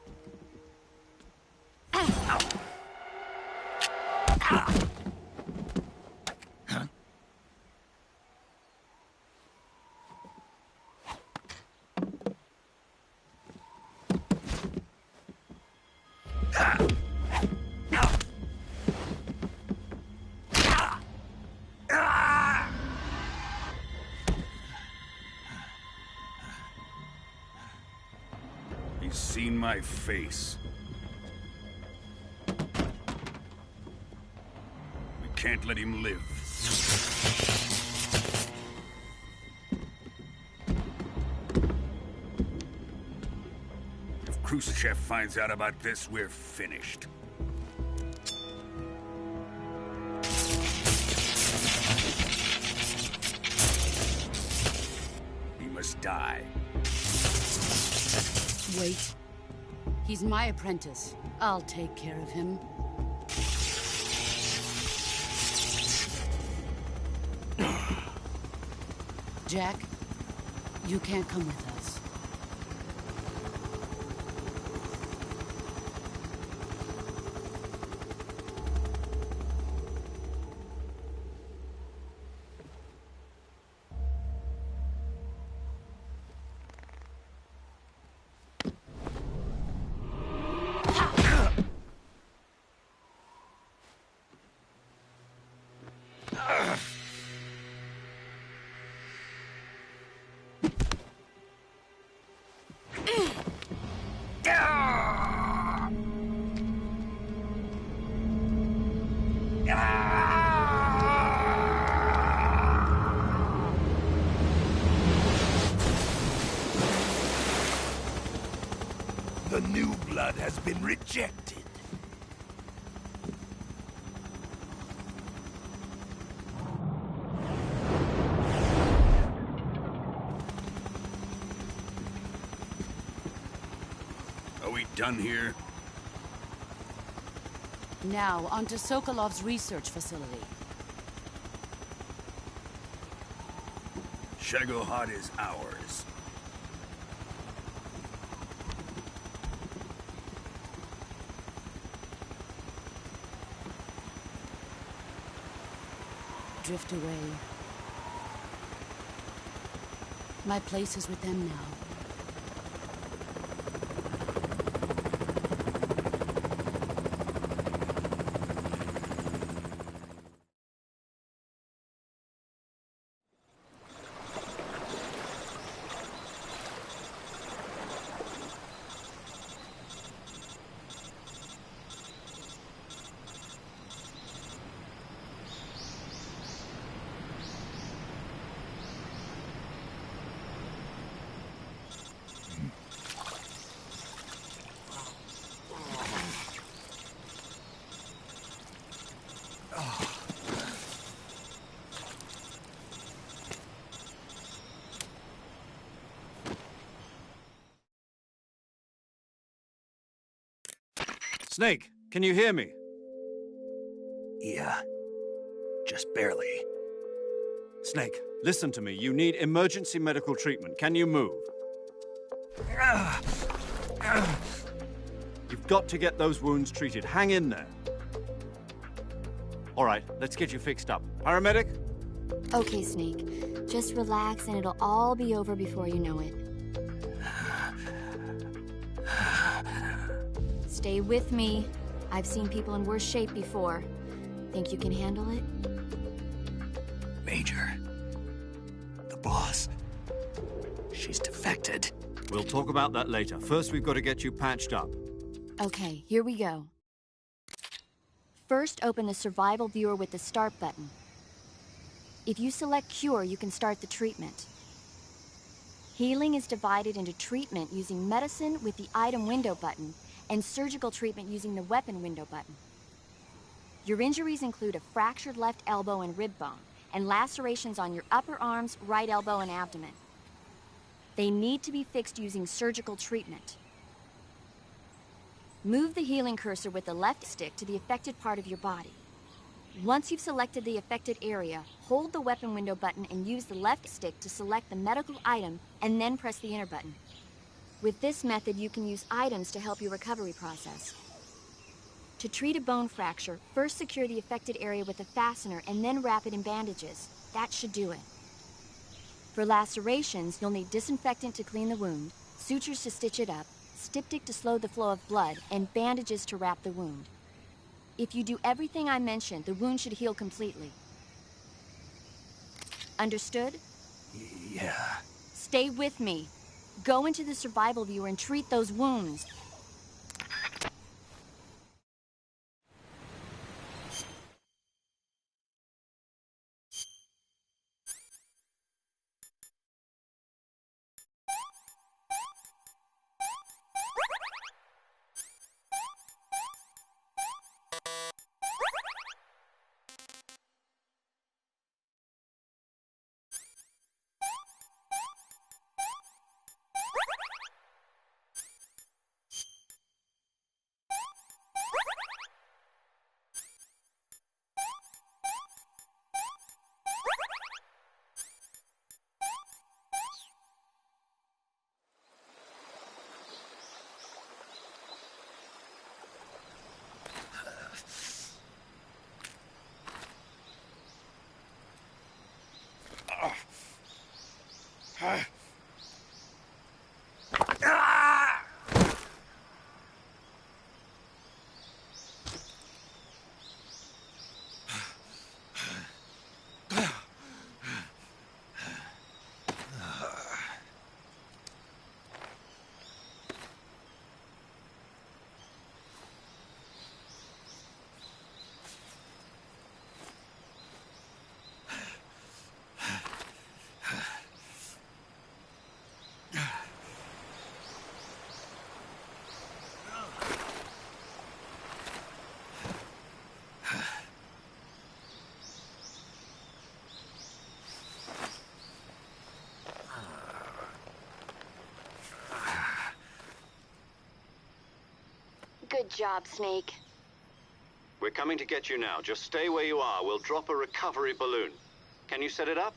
S11: He's seen my face. We can't let him live. If Khrushchev finds out about this, we're finished. He must die.
S6: Wait. He's my apprentice. I'll take care of him. Jack, you can't come with us.
S11: The new blood has been rejected. Are we done here?
S6: Now, onto Sokolov's research facility.
S11: Shagohod is ours.
S6: Drift away. My place is with them now.
S3: Snake, can you hear me?
S1: Yeah. Just barely.
S3: Snake, listen to me. You need emergency medical treatment. Can you move? You've got to get those wounds treated. Hang in there. All right, let's get you fixed up. Paramedic?
S5: Okay, Snake. Just relax and it'll all be over before you know it. Stay with me. I've seen people in worse shape before. Think you can handle it?
S1: Major. The boss. She's defected.
S3: We'll talk about that later. First, we've got to get you patched up.
S5: Okay, here we go. First, open the survival viewer with the start button. If you select cure, you can start the treatment. Healing is divided into treatment using medicine with the item window button and surgical treatment using the weapon window button. Your injuries include a fractured left elbow and rib bone and lacerations on your upper arms, right elbow, and abdomen. They need to be fixed using surgical treatment. Move the healing cursor with the left stick to the affected part of your body. Once you've selected the affected area, hold the weapon window button and use the left stick to select the medical item and then press the enter button. With this method, you can use items to help your recovery process. To treat a bone fracture, first secure the affected area with a fastener and then wrap it in bandages. That should do it. For lacerations, you'll need disinfectant to clean the wound, sutures to stitch it up, styptic to slow the flow of blood, and bandages to wrap the wound. If you do everything I mentioned, the wound should heal completely. Understood?
S1: Yeah.
S5: Stay with me. Go into the survival viewer and treat those wounds. Good job, Snake.
S3: We're coming to get you now. Just stay where you are. We'll drop a recovery balloon. Can you set it up?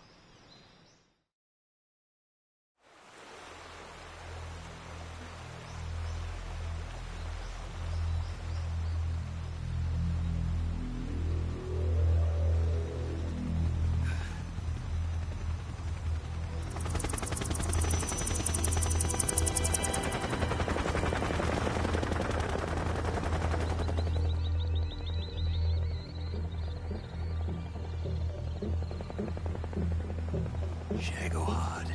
S1: Shagohod.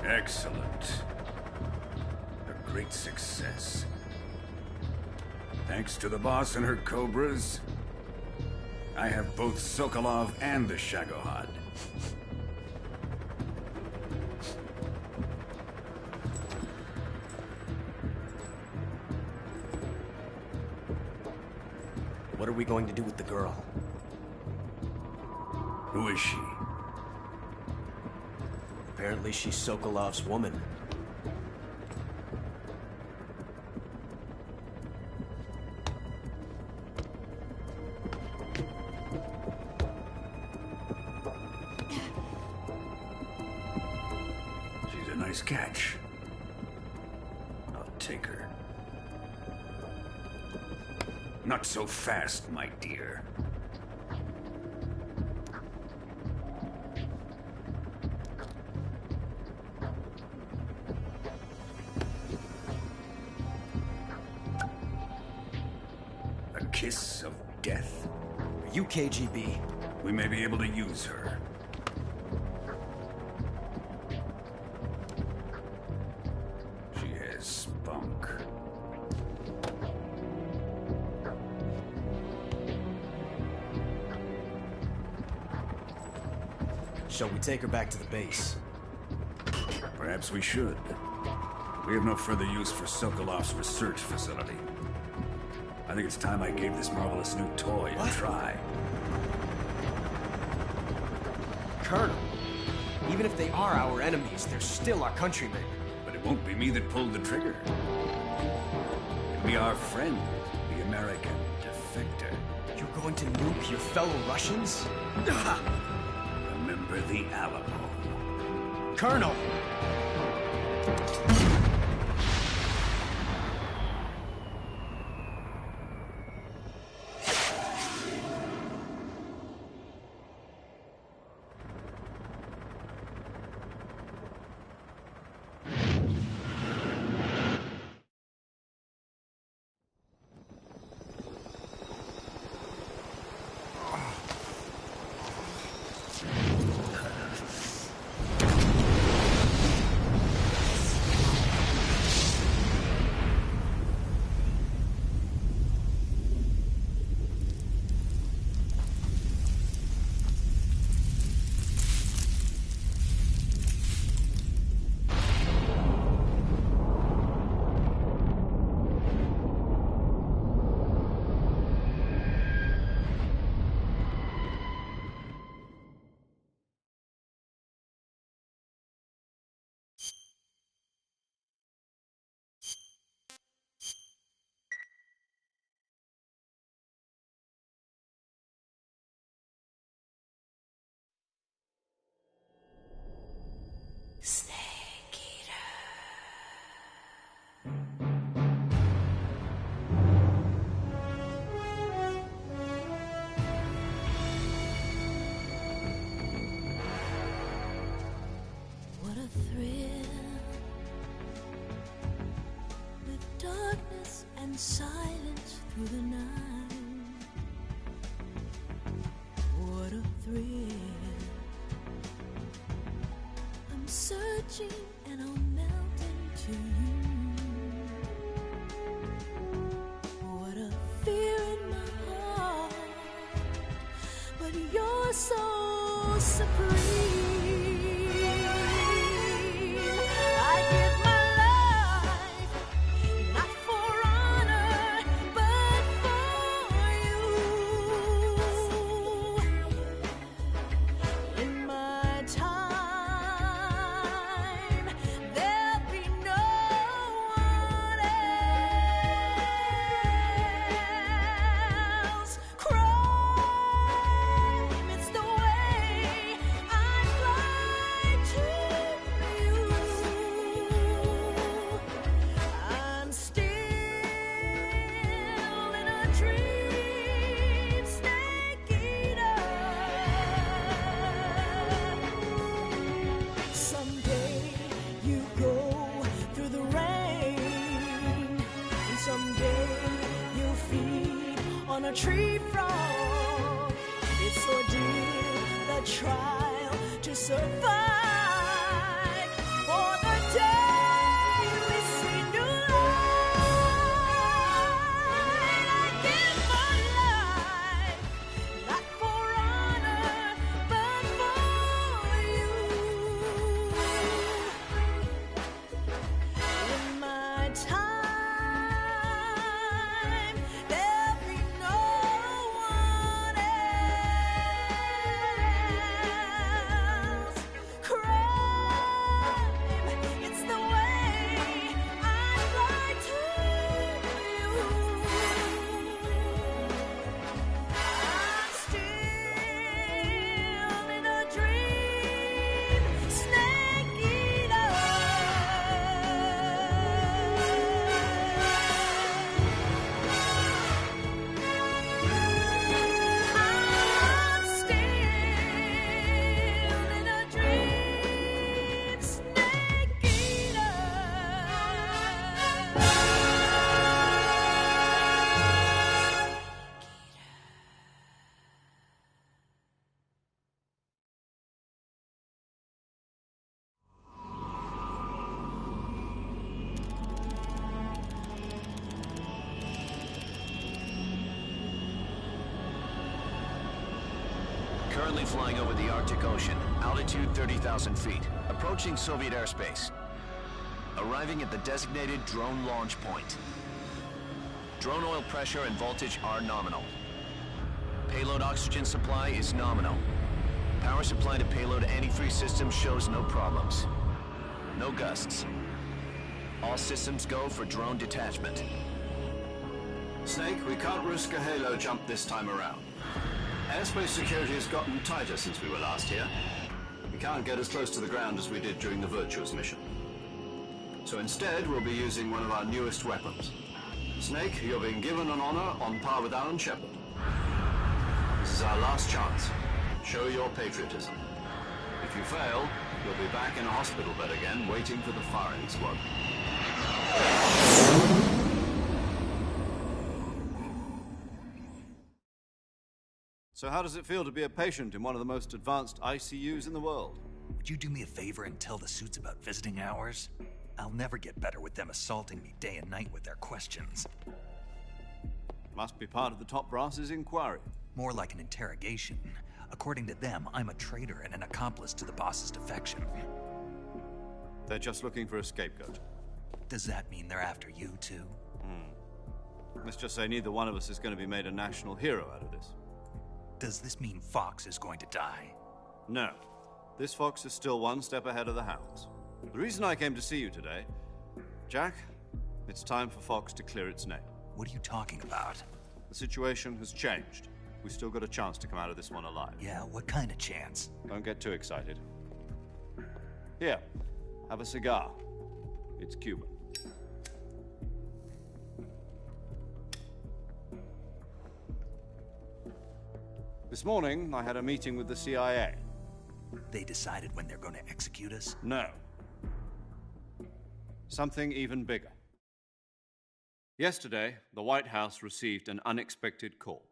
S11: Excellent. A great success. Thanks to the boss and her cobras, I have both Sokolov and the Shagohod.
S9: What are we going to do with the girl?
S11: Who is she?
S9: Apparently she's Sokolov's woman.
S11: She's a nice catch. I'll take her. Not so fast, my dear. A kiss of death?
S9: Are you KGB?
S11: We may be able to use her. She has spunk.
S9: Shall we take her back to the base?
S11: Perhaps we should. We have no further use for Sokolov's research facility. I think it's time I gave this marvelous new toy a try.
S9: Colonel, even if they are our enemies, they're still our countrymen.
S11: But it won't be me that pulled the trigger. It'll be our friend, the American defector.
S9: You're going to nuke your fellow Russians?
S11: Remember the Alamo.
S9: Colonel!
S12: What a thrill, with darkness and silence through the night. What a thrill, I'm searching and I'll melt into you. What a fear in my heart, but you're so supreme. Someday you'll feed on a tree frond. trial to survive. For the day we see new light, I give my life, not for honor, but for you. In my time, there'll be no one else. Crime, it's the way I lie to you. I'm still in a dream, snake eater. I'm still in a dream, snake eater.
S13: Currently flying over the Arctic Ocean, altitude 30,000 feet, approaching Soviet airspace. Arriving at the designated drone launch point. Drone oil pressure and voltage are nominal. Payload oxygen supply is nominal. Power supply to payload anti-3 systems shows no problems. No gusts. All systems go for drone detachment.
S3: Snake, we can't risk a halo jump this time around. Airspace security has gotten tighter since we were last here. We can't get as close to the ground as we did during the Virtuous mission. So instead, we'll be using one of our newest weapons. Snake, you're being given an honor on par with Alan Shepard. This is our last chance. Show your patriotism. If you fail, you'll be back in a hospital bed again, waiting for the firing squad. So how does it feel to be a patient in one of the most advanced ICUs in the world?
S1: Would you do me a favor and tell the suits about visiting hours? I'll never get better with them assaulting me day and night with their questions.
S3: Must be part of the top brass's inquiry.
S1: More like an interrogation. According to them, I'm a traitor and an accomplice to the boss's defection.
S3: They're just looking for a scapegoat.
S1: Does that mean they're after you, too?
S3: Let's just say neither one of us is going to be made a national hero out of this.
S1: Does this mean Fox is going to die?
S3: No. This fox is still one step ahead of the hounds. The reason I came to see you today, Jack, it's time for Fox to clear its name.
S1: What are you talking about?
S3: The situation has changed. We still got a chance to come out of this one alive.
S1: Yeah, what kind of chance?
S3: Don't get too excited. Here, have a cigar. It's Cuban. This morning, I had a meeting with the CIA.
S1: They decided when they're going to execute us?
S3: No. Something even bigger. Yesterday, the White House received an unexpected call.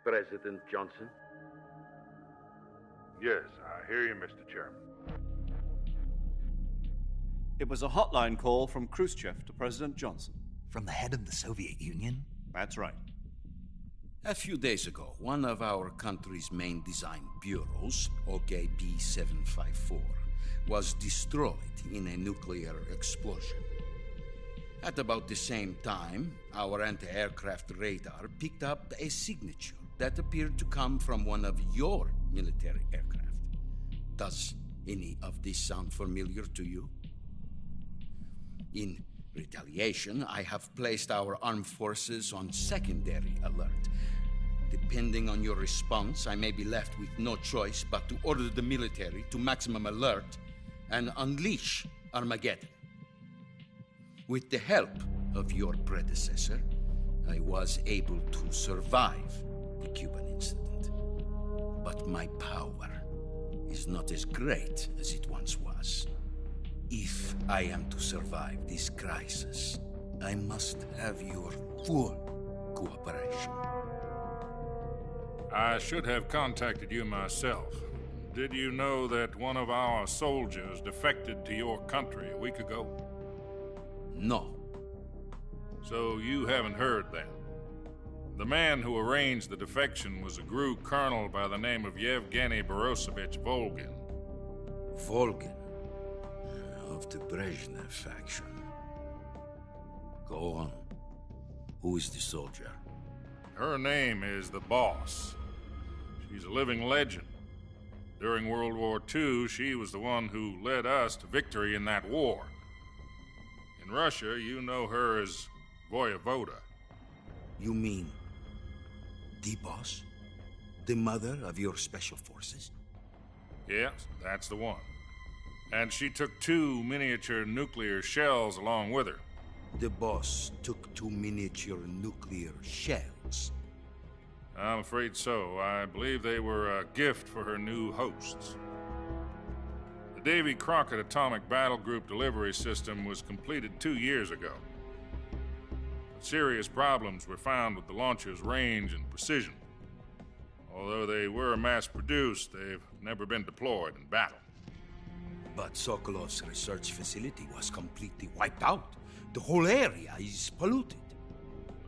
S14: President Johnson?
S15: Yes, I hear you, Mr. Chairman.
S3: It was a hotline call from Khrushchev to President Johnson.
S1: From the head of the Soviet Union?
S3: That's right.
S8: A few days ago, one of our country's main design bureaus, OKB-754, was destroyed in a nuclear explosion. At about the same time, our anti-aircraft radar picked up a signature that appeared to come from one of your military aircraft. Does any of this sound familiar to you? In retaliation, I have placed our armed forces on secondary alert. Depending on your response, I may be left with no choice but to order the military to maximum alert and unleash Armageddon. With the help of your predecessor, I was able to survive the Cuban incident. But my power is not as great as it once was. If I am to survive this crisis, I must have your full cooperation.
S14: I should have contacted you myself. Did you know that one of our soldiers defected to your country a week ago?
S8: No.
S14: So you haven't heard then? The man who arranged the defection was a GRU colonel by the name of Yevgeny Borosovich Volgin.
S8: Volgin? Of the Brezhnev faction. Go on. Who is the soldier?
S14: Her name is the Boss. She's a living legend. During World War II, she was the one who led us to victory in that war. In Russia, you know her as Voyevoda.
S8: You mean the Boss? The mother of your special forces?
S14: Yes, that's the one. And she took 2 miniature nuclear shells along with her.
S8: The Boss took 2 miniature nuclear shells?
S14: I'm afraid so. I believe they were a gift for her new hosts. The Davy Crockett Atomic Battle Group delivery system was completed 2 years ago. But serious problems were found with the launcher's range and precision. Although they were mass-produced, they've never been deployed in battle.
S8: But Sokolov's research facility was completely wiped out. The whole area is polluted.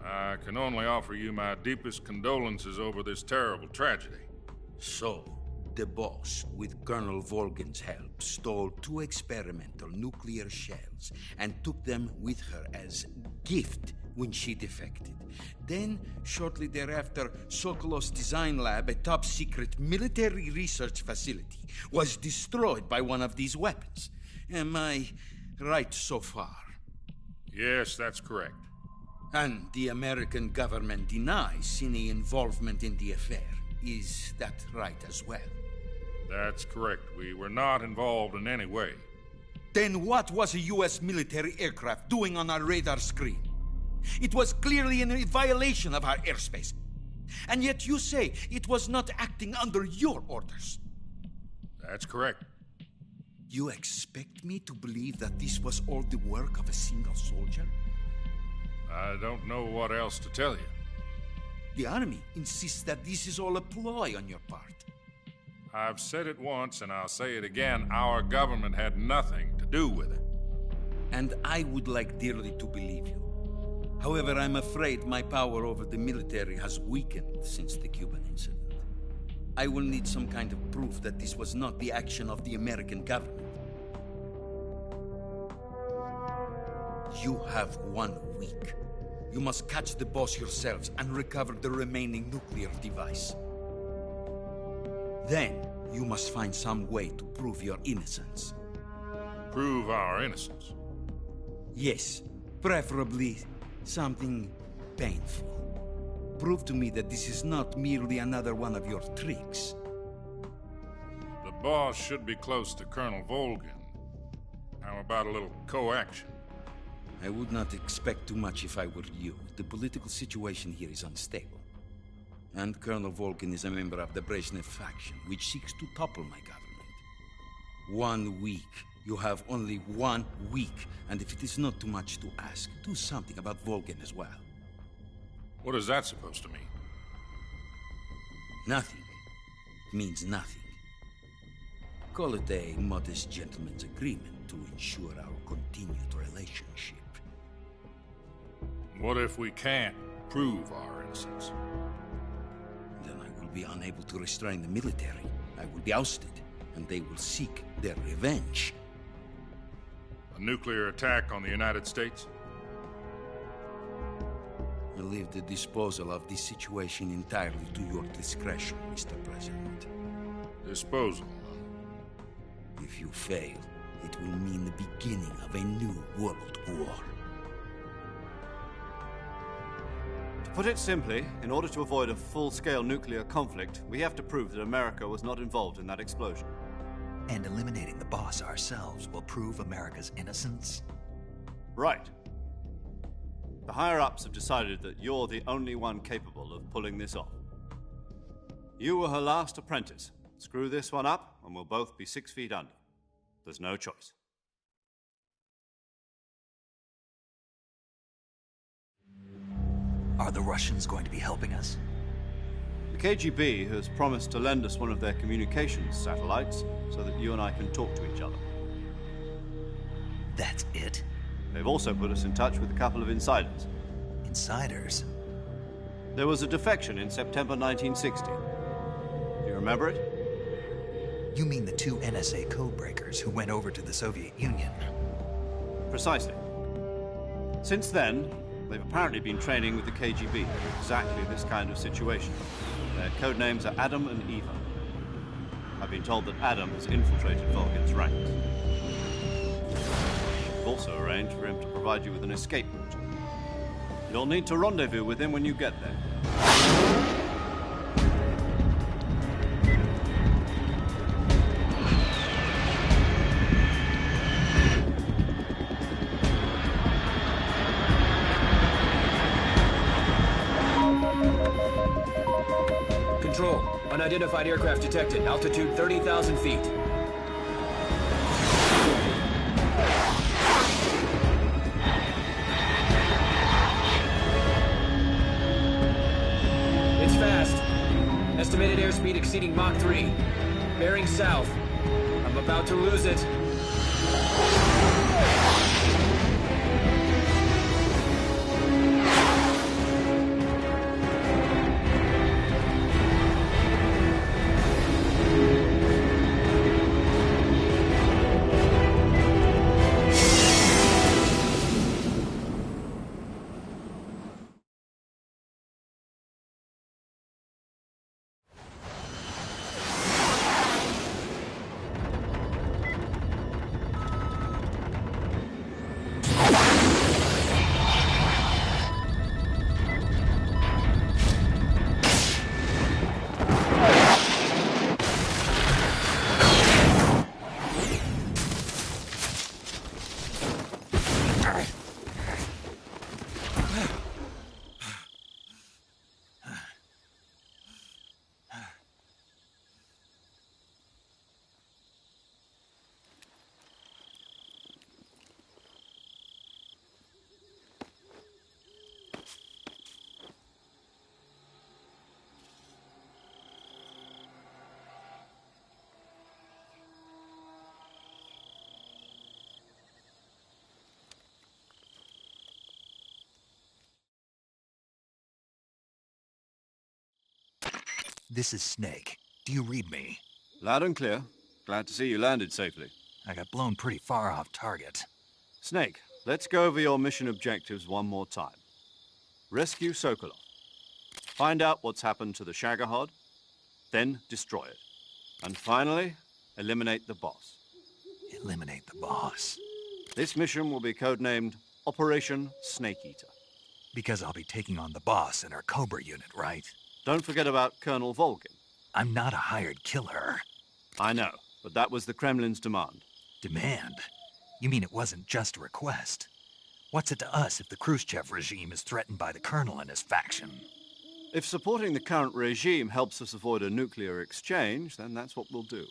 S14: I can only offer you my deepest condolences over this terrible tragedy.
S8: So, the Boss, with Colonel Volgin's help, stole 2 experimental nuclear shells and took them with her as gift when she defected. Then, shortly thereafter, Sokolov's design lab, a top-secret military research facility, was destroyed by one of these weapons. Am I right so far?
S14: Yes, that's correct.
S8: And the American government denies any involvement in the affair. Is that right as well?
S14: That's correct. We were not involved in any way.
S8: Then what was a U.S. military aircraft doing on our radar screen? It was clearly in violation of our airspace. And yet you say it was not acting under your orders.
S14: That's correct.
S8: You expect me to believe that this was all the work of a single soldier?
S14: I don't know what else to tell you.
S8: The Army insists that this is all a ploy on your part.
S14: I've said it once, and I'll say it again. Our government had nothing to do with it.
S8: And I would like dearly to believe you. However, I'm afraid my power over the military has weakened since the Cuban incident. I will need some kind of proof that this was not the action of the American government. You have 1 week. You must catch the Boss yourselves and recover the remaining nuclear device. Then, you must find some way to prove your innocence.
S14: Prove our innocence?
S8: Yes, preferably something painful. Prove to me that this is not merely another one of your tricks.
S14: The Boss should be close to Colonel Volgin. How about a little co-action?
S8: I would not expect too much if I were you. The political situation here is unstable. And Colonel Volgin is a member of the Brezhnev faction, which seeks to topple my government. 1 week. You have only 1 week. And if it is not too much to ask, do something about Volgin as well.
S14: What is that supposed to mean?
S8: Nothing. It means nothing. Call it a modest gentleman's agreement to ensure our continued relationship.
S14: What if we can't prove our innocence?
S8: Then I will be unable to restrain the military. I will be ousted, and they will seek their revenge.
S14: A nuclear attack on the United States?
S8: I leave the disposal of this situation entirely to your discretion, Mr. President.
S14: Disposal?
S8: If you fail, it will mean the beginning of a new world war.
S3: To put it simply, in order to avoid a full-scale nuclear conflict, we have to prove that America was not involved in that explosion.
S1: And eliminating the Boss ourselves will prove America's innocence?
S3: Right. The higher-ups have decided that you're the only one capable of pulling this off. You were her last apprentice. Screw this one up, and we'll both be 6 feet under. There's no choice.
S1: Are the Russians going to be helping us?
S3: The KGB has promised to lend us one of their communications satellites so that you and I can talk to each other.
S1: That's it?
S3: They've also put us in touch with a couple of insiders.
S1: Insiders?
S3: There was a defection in September 1960. Do you remember it?
S1: You mean the two NSA codebreakers who went over to the Soviet Union?
S3: Precisely. Since then, they've apparently been training with the KGB for exactly this kind of situation. Their code names are Adam and Eva. I've been told that Adam has infiltrated Volgin's ranks. We've also arranged for him to provide you with an escape route. You'll need to rendezvous with him when you get there.
S9: Control. Unidentified aircraft detected. Altitude 30,000 feet. It's fast. Estimated airspeed exceeding Mach 3. Bearing south. I'm about to lose it.
S1: This is Snake. Do you read me?
S3: Loud and clear. Glad to see you landed safely.
S1: I got blown pretty far off target.
S3: Snake, let's go over your mission objectives one more time. Rescue Sokolov. Find out what's happened to the Shagohod, then destroy it. And finally, eliminate the boss.
S1: Eliminate the boss?
S3: This mission will be codenamed Operation Snake Eater.
S1: Because I'll be taking on the boss in our Cobra unit, right?
S3: Don't forget about Colonel Volgin.
S1: I'm not a hired killer.
S3: I know, but that was the Kremlin's demand.
S1: Demand? You mean it wasn't just a request? What's it to us if the Khrushchev regime is threatened by the Colonel and his faction?
S3: If supporting the current regime helps us avoid a nuclear exchange, then that's what we'll do.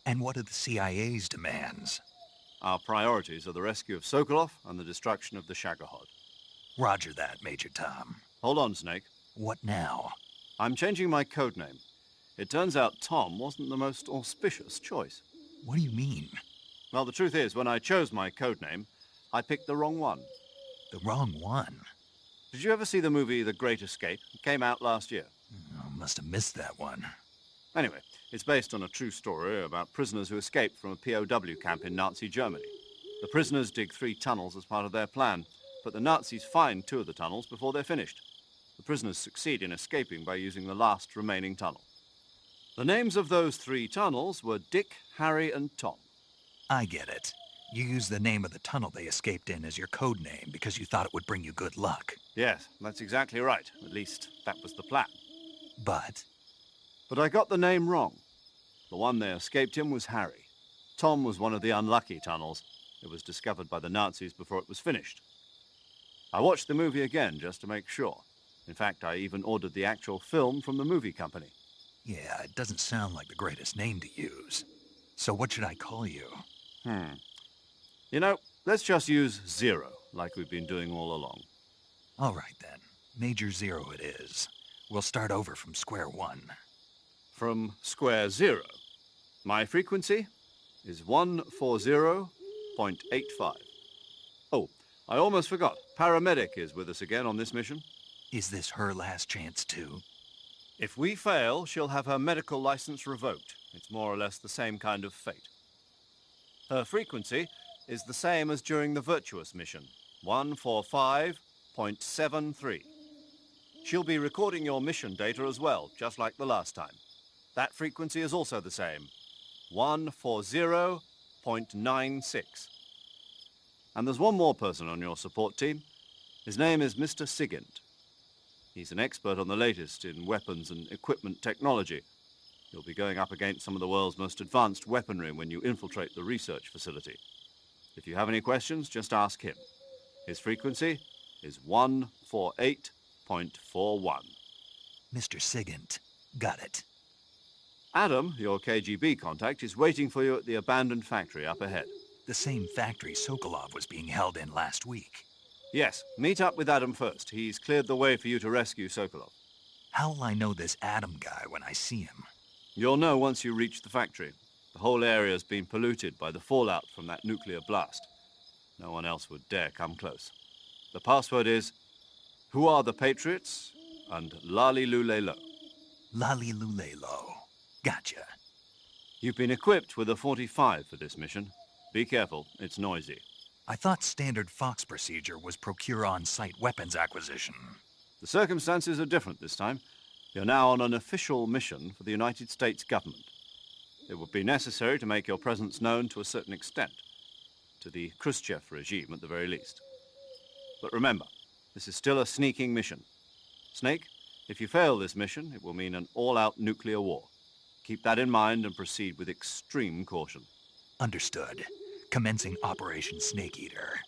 S1: And what are the CIA's demands?
S3: Our priorities are the rescue of Sokolov and the destruction of the Shagohod.
S1: Roger that, Major Tom.
S3: Hold on, Snake.
S1: What now?
S3: I'm changing my codename. It turns out Tom wasn't the most auspicious choice.
S1: What do you mean?
S3: Well, the truth is, when I chose my codename, I picked the wrong one.
S1: The wrong one?
S3: Did you ever see the movie The Great Escape? It came out last year.
S1: I must have missed that one.
S3: Anyway, it's based on a true story about prisoners who escaped from a POW camp in Nazi Germany. The prisoners dig 3 tunnels as part of their plan, but the Nazis find 2 of the tunnels before they're finished. The prisoners succeed in escaping by using the last remaining tunnel. The names of those 3 tunnels were Dick, Harry, and Tom.
S1: I get it. You used the name of the tunnel they escaped in as your code name because you thought it would bring you good luck.
S3: Yes, that's exactly right. At least, that was the plan.
S1: But
S3: I got the name wrong. The one they escaped in was Harry. Tom was one of the unlucky tunnels. It was discovered by the Nazis before it was finished. I watched the movie again just to make sure. In fact, I even ordered the actual film from the movie company.
S1: yeah, it doesn't sound like the greatest name to use. So what should I call you?
S3: You know, let's just use Zero, like we've been doing all along.
S1: All right, then. Major Zero it is. We'll start over from square one.
S3: From square zero. My frequency is 140.85. Oh, I almost forgot. Paramedic is with us again on this mission.
S1: Is this her last chance, too?
S3: If we fail, she'll have her medical license revoked. It's more or less the same kind of fate. Her frequency is the same as during the Virtuous mission, 145.73. She'll be recording your mission data as well, just like the last time. That frequency is also the same, 140.96. And there's one more person on your support team. His name is Mr. Sigint. He's an expert on the latest in weapons and equipment technology. You'll be going up against some of the world's most advanced weaponry when you infiltrate the research facility. If you have any questions, just ask him. His frequency is 148.41.
S1: Mr. Sigint. Got it.
S3: Adam, your KGB contact, is waiting for you at the abandoned factory up ahead.
S1: The same factory Sokolov was being held in last week.
S3: Yes, meet up with Adam first. He's cleared the way for you to rescue Sokolov.
S1: How'll I know this Adam guy when I see him?
S3: You'll know once you reach the factory. The whole area's been polluted by the fallout from that nuclear blast. No one else would dare come close. The password is, "Who are the Patriots?" and "Lali Lulelo."
S1: Lali Lulelo. Gotcha.
S3: You've been equipped with a 45 for this mission. Be careful, it's noisy.
S1: I thought standard Fox procedure was procure on-site weapons acquisition.
S3: The circumstances are different this time. You're now on an official mission for the United States government. It would be necessary to make your presence known to a certain extent, to the Khrushchev regime at the very least. But remember, this is still a sneaking mission. Snake, if you fail this mission, it will mean an all-out nuclear war. Keep that in mind and proceed with extreme caution.
S1: Understood. Commencing Operation Snake Eater.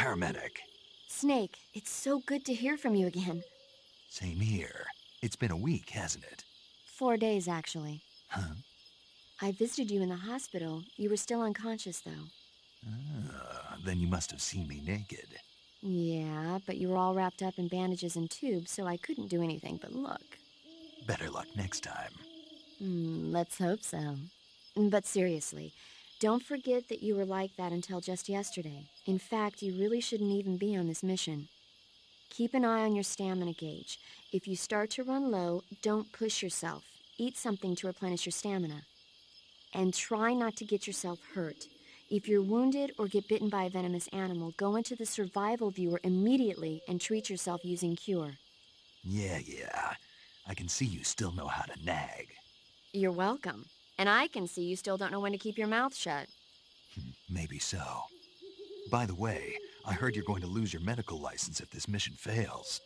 S1: paramedic.
S5: Snake, it's so good to hear from you again.
S1: Same here. It's been a week, hasn't it?
S5: 4 days, actually.
S1: Huh?
S5: I visited you in the hospital. You were still unconscious, though.
S1: Then you must have seen me naked.
S5: Yeah, but you were all wrapped up in bandages and tubes, so I couldn't do anything but look.
S1: Better luck next time.
S5: Let's hope so. But seriously, don't forget that you were like that until just yesterday. In fact, you really shouldn't even be on this mission. Keep an eye on your stamina gauge. If you start to run low, don't push yourself. Eat something to replenish your stamina. And try not to get yourself hurt. If you're wounded or get bitten by a venomous animal, go into the survival viewer immediately and treat yourself using Cure.
S1: Yeah. I can see you still know how to nag.
S5: You're welcome. And I can see you still don't know when to keep your mouth shut.
S1: Maybe so. By the way, I heard you're going to lose your medical license if this mission fails.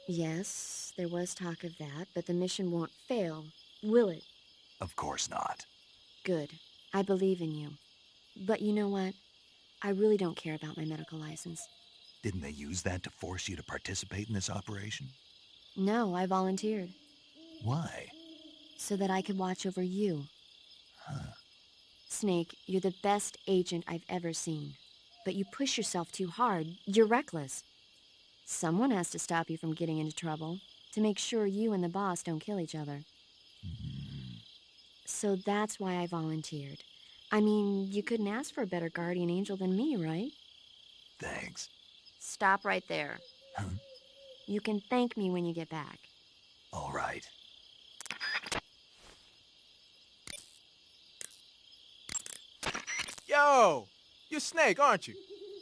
S5: Yes, there was talk of that, but the mission won't fail, will it?
S1: Of course not.
S5: Good. I believe in you. But you know what? I really don't care about my medical license.
S1: Didn't they use that to force you to participate in this operation?
S5: No, I volunteered.
S1: Why?
S5: So that I could watch over you.
S1: Huh.
S5: Snake, you're the best agent I've ever seen. But you push yourself too hard. You're reckless. Someone has to stop you from getting into trouble, to make sure you and the boss don't kill each other. So that's why I volunteered. I mean, you couldn't ask for a better guardian angel than me, right?
S1: Thanks.
S5: Stop right there.
S1: Huh?
S5: You can thank me when you get back.
S1: All right.
S16: Yo! You're Snake, aren't you?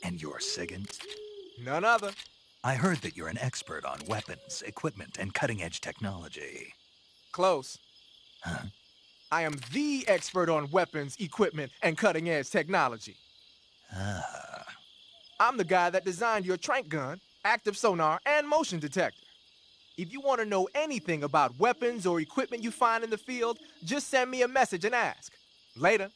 S1: And you're Sigint?
S16: None other.
S1: I heard that you're an expert on weapons, equipment, and cutting-edge technology.
S16: Close.
S1: Huh?
S16: I am the expert on weapons, equipment, and cutting-edge technology.
S1: Ah.
S16: I'm the guy that designed your trank gun, active sonar, and motion detector. If you want to know anything about weapons or equipment you find in the field, just send me a message and ask. Later.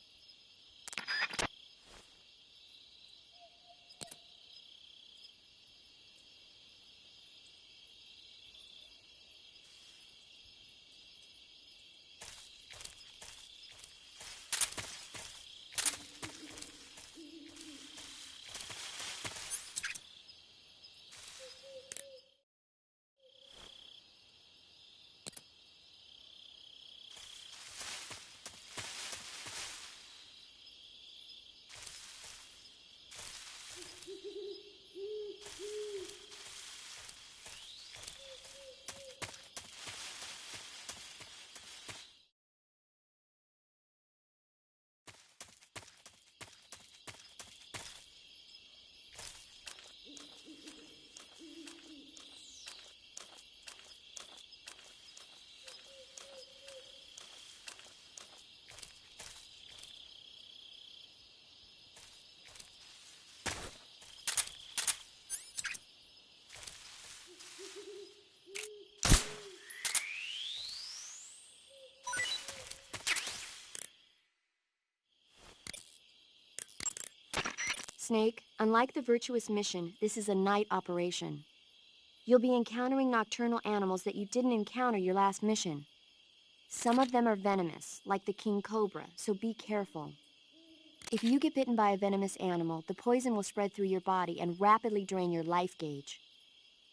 S5: Snake, unlike the Virtuous mission, this is a night operation. You'll be encountering nocturnal animals that you didn't encounter your last mission. Some of them are venomous, like the king cobra, so be careful. If you get bitten by a venomous animal, the poison will spread through your body and rapidly drain your life gauge.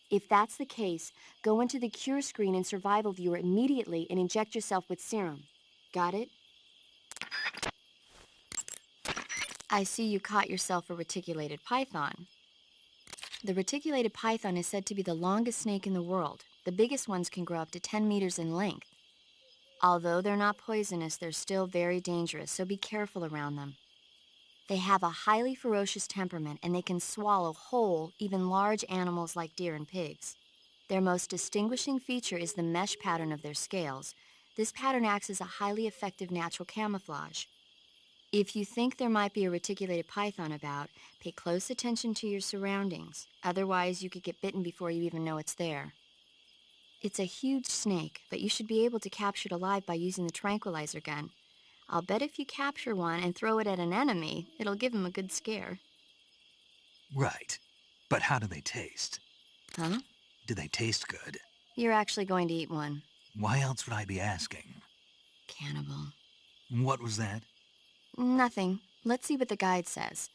S5: If that's the case, go into the cure screen and survival viewer immediately and inject yourself with serum. Got it? I see you caught yourself a reticulated python. The reticulated python is said to be the longest snake in the world. The biggest ones can grow up to 10 meters in length. Although they're not poisonous, they're still very dangerous, so be careful around them. They have a highly ferocious temperament, and they can swallow whole, even large animals like deer and pigs. Their most distinguishing feature is the mesh pattern of their scales. This pattern acts as a highly effective natural camouflage. If you think there might be a reticulated python about, pay close attention to your surroundings. Otherwise, you could get bitten before you even know it's there. It's a huge snake, but you should be able to capture it alive by using the tranquilizer gun. I'll bet if you capture one and throw it at an enemy, it'll give him a good scare.
S1: Right. But how do they taste?
S5: Huh?
S1: Do they taste good?
S5: You're actually going to eat one.
S1: Why else would I be asking?
S5: Cannibal.
S1: What was that?
S5: Nothing. Let's see what the guide says.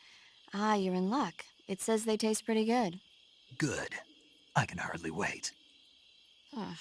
S5: Ah, you're in luck. It says they taste pretty good.
S1: Good. I can hardly wait.
S5: Ugh.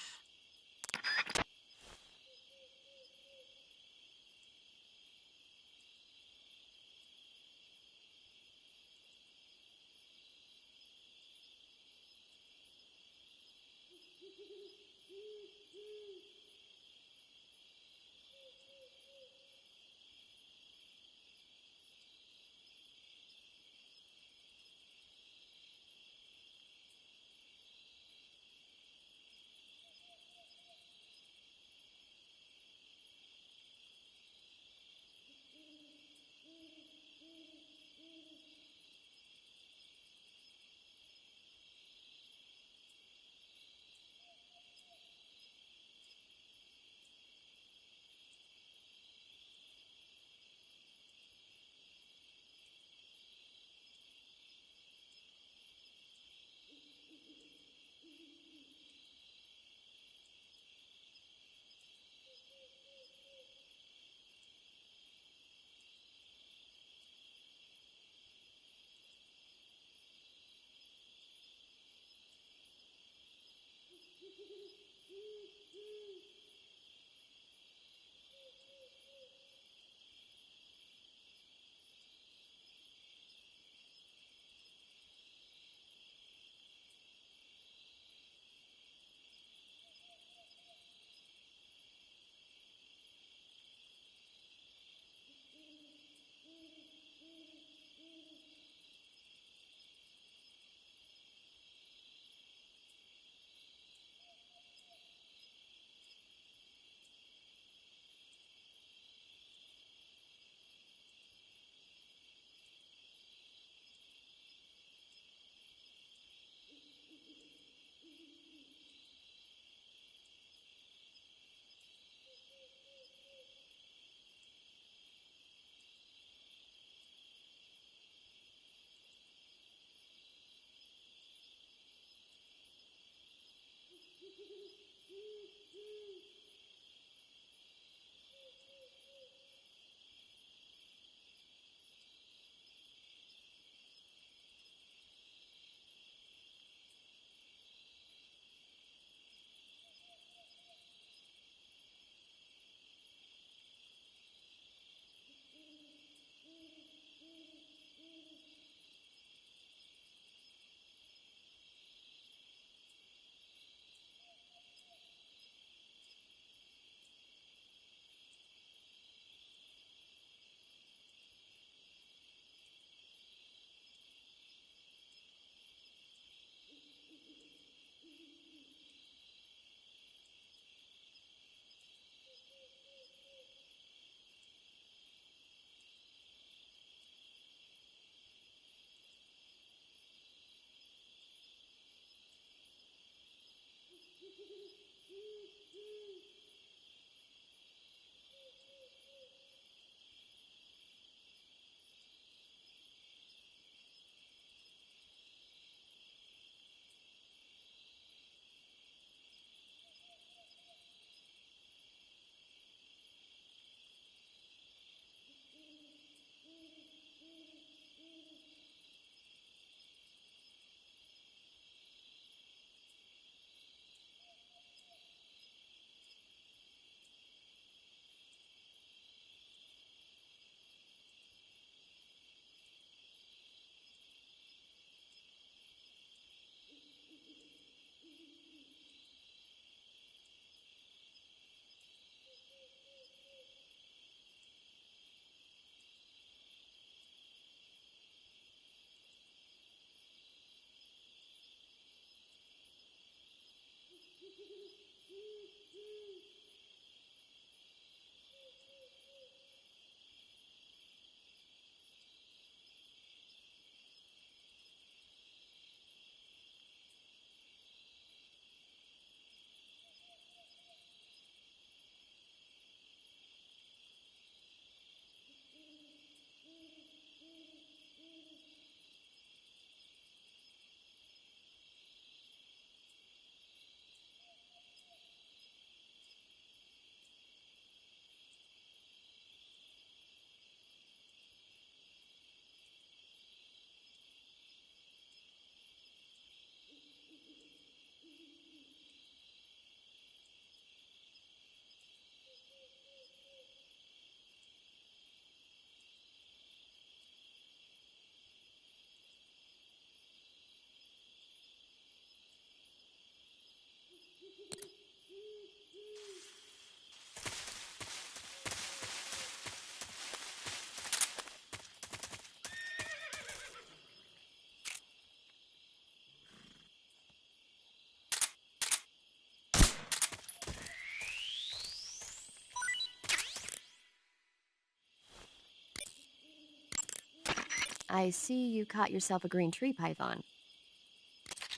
S5: I see you caught yourself a green tree python.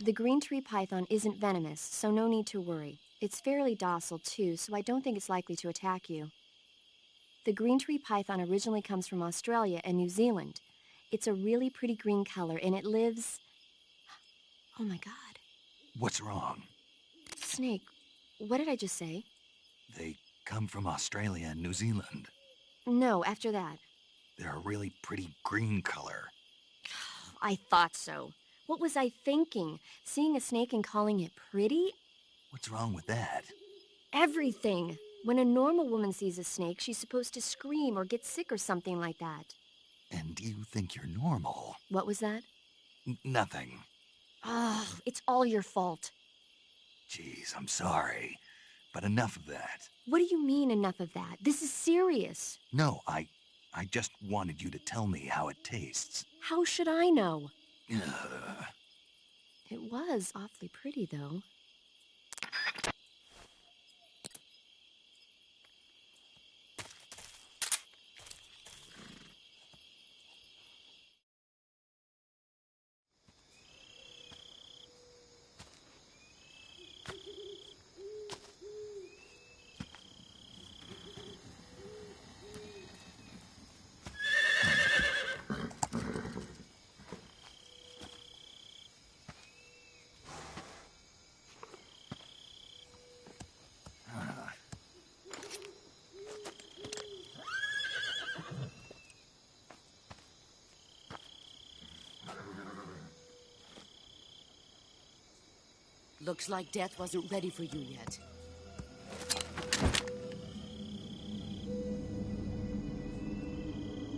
S5: The green tree python isn't venomous, so no need to worry. It's fairly docile too, so I don't think it's likely to attack you. The green tree python originally comes from Australia and New Zealand. It's a really pretty green color, and it lives... Oh my God.
S1: What's wrong?
S5: Snake, what did I just say?
S1: They come from Australia and New Zealand.
S5: No, after that.
S1: They're a really pretty green color.
S5: I thought so. What was I thinking? Seeing a snake and calling it pretty?
S1: What's wrong with that?
S5: Everything. When a normal woman sees a snake, she's supposed to scream or get sick or something like that.
S1: And you think you're normal?
S5: What was that?
S1: Nothing.
S5: Oh, it's all your fault.
S1: Geez, I'm sorry. But enough of that.
S5: What do you mean, enough of that? This is serious.
S1: No, I just wanted you to tell me how it tastes.
S5: How should I know?
S1: Ugh.
S5: It was awfully pretty, though.
S6: Looks like death wasn't ready for you yet.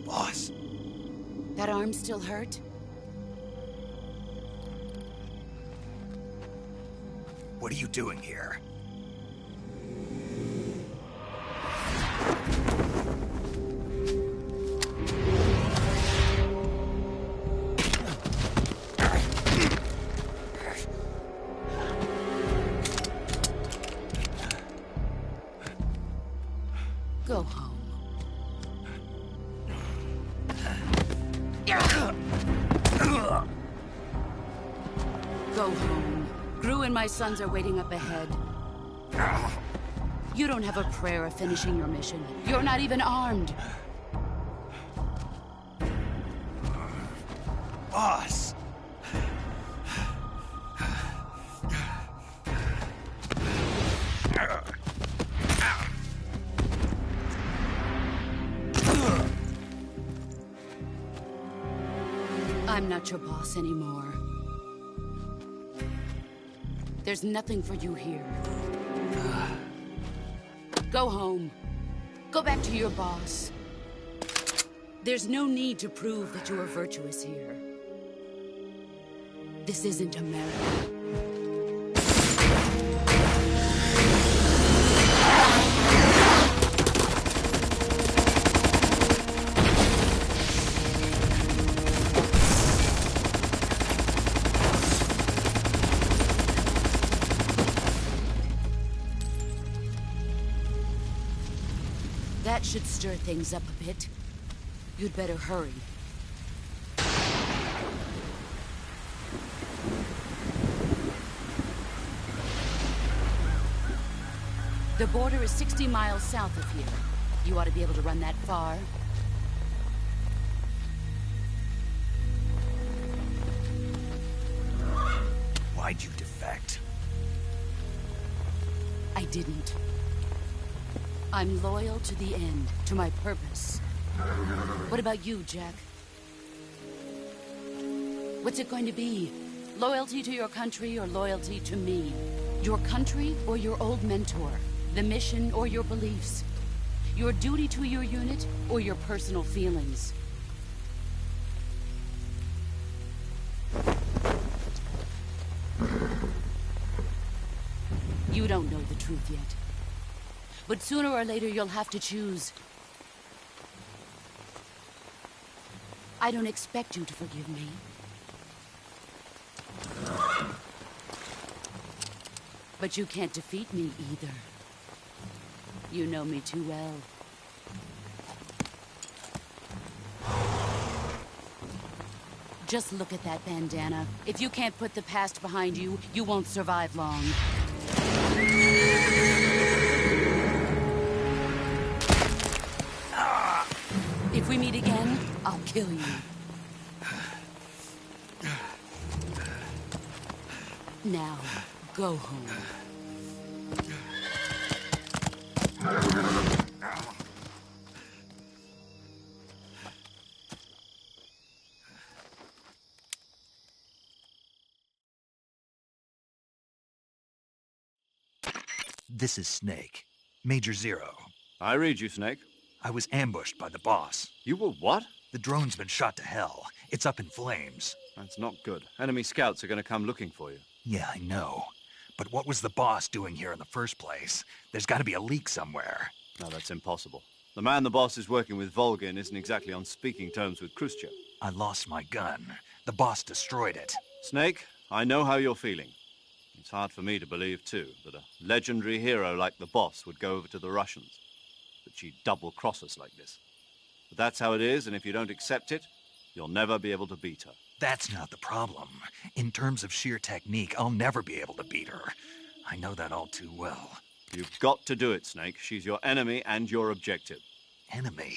S1: Boss.
S6: That arm still hurt?
S1: What are you doing here?
S6: Go home. Go home. Gru and my sons are waiting up ahead. You don't have a prayer of finishing your mission. You're not even armed.
S1: Boss!
S6: I'm not your boss anymore. There's nothing for you here. Go home. Go back to your boss. There's no need to prove that you are virtuous here. This isn't America. That should stir things up a bit. You'd better hurry. The border is 60 miles south of here. You ought to be able to run that far.
S1: Why'd you defect?
S6: I didn't. I'm loyal to the end, to my purpose. What about you, Jack? What's it going to be? Loyalty to your country or loyalty to me? Your country or your old mentor? The mission or your beliefs? Your duty to your unit or your personal feelings? You don't know the truth yet. But sooner or later you'll have to choose. I don't expect you to forgive me. But you can't defeat me either. You know me too well. Just look at that bandana. If you can't put the past behind you, you won't survive long. If we meet again, I'll kill you. Now, go home.
S1: This is Snake. Major Zero.
S3: I read you, Snake.
S1: I was ambushed by the boss.
S3: You were what?
S1: The drone's been shot to hell. It's up in flames.
S3: That's not good. Enemy scouts are going to come looking for you.
S1: Yeah, I know. But what was the boss doing here in the first place? There's got to be a leak somewhere.
S3: No, that's impossible. The man the boss is working with, Volgin, isn't exactly on speaking terms with Khrushchev.
S1: I lost my gun. The boss destroyed it.
S3: Snake, I know how you're feeling. It's hard for me to believe, too, that a legendary hero like the boss would go over to the Russians. That she'd double-cross us like this. But that's how it is, and if you don't accept it, you'll never be able to beat her.
S1: That's not the problem. In terms of sheer technique, I'll never be able to beat her. I know that all too well.
S3: You've got to do it, Snake. She's your enemy and your objective.
S1: Enemy?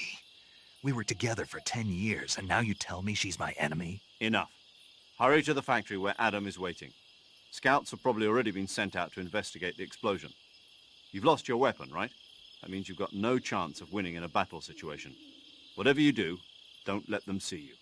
S1: We were together for 10 years, and now you tell me she's my enemy?
S3: Enough. Hurry to the factory where Adam is waiting. Scouts have probably already been sent out to investigate the explosion. You've lost your weapon, right? That means you've got no chance of winning in a battle situation. Whatever you do, don't let them see you.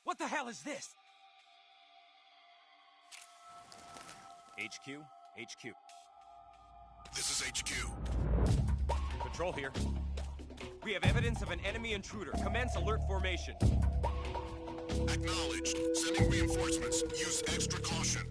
S17: What the hell is this? HQ? HQ.
S18: This is HQ.
S17: Control here. We have evidence of an enemy intruder. Commence alert formation.
S18: Acknowledged. Sending reinforcements. Use extra caution.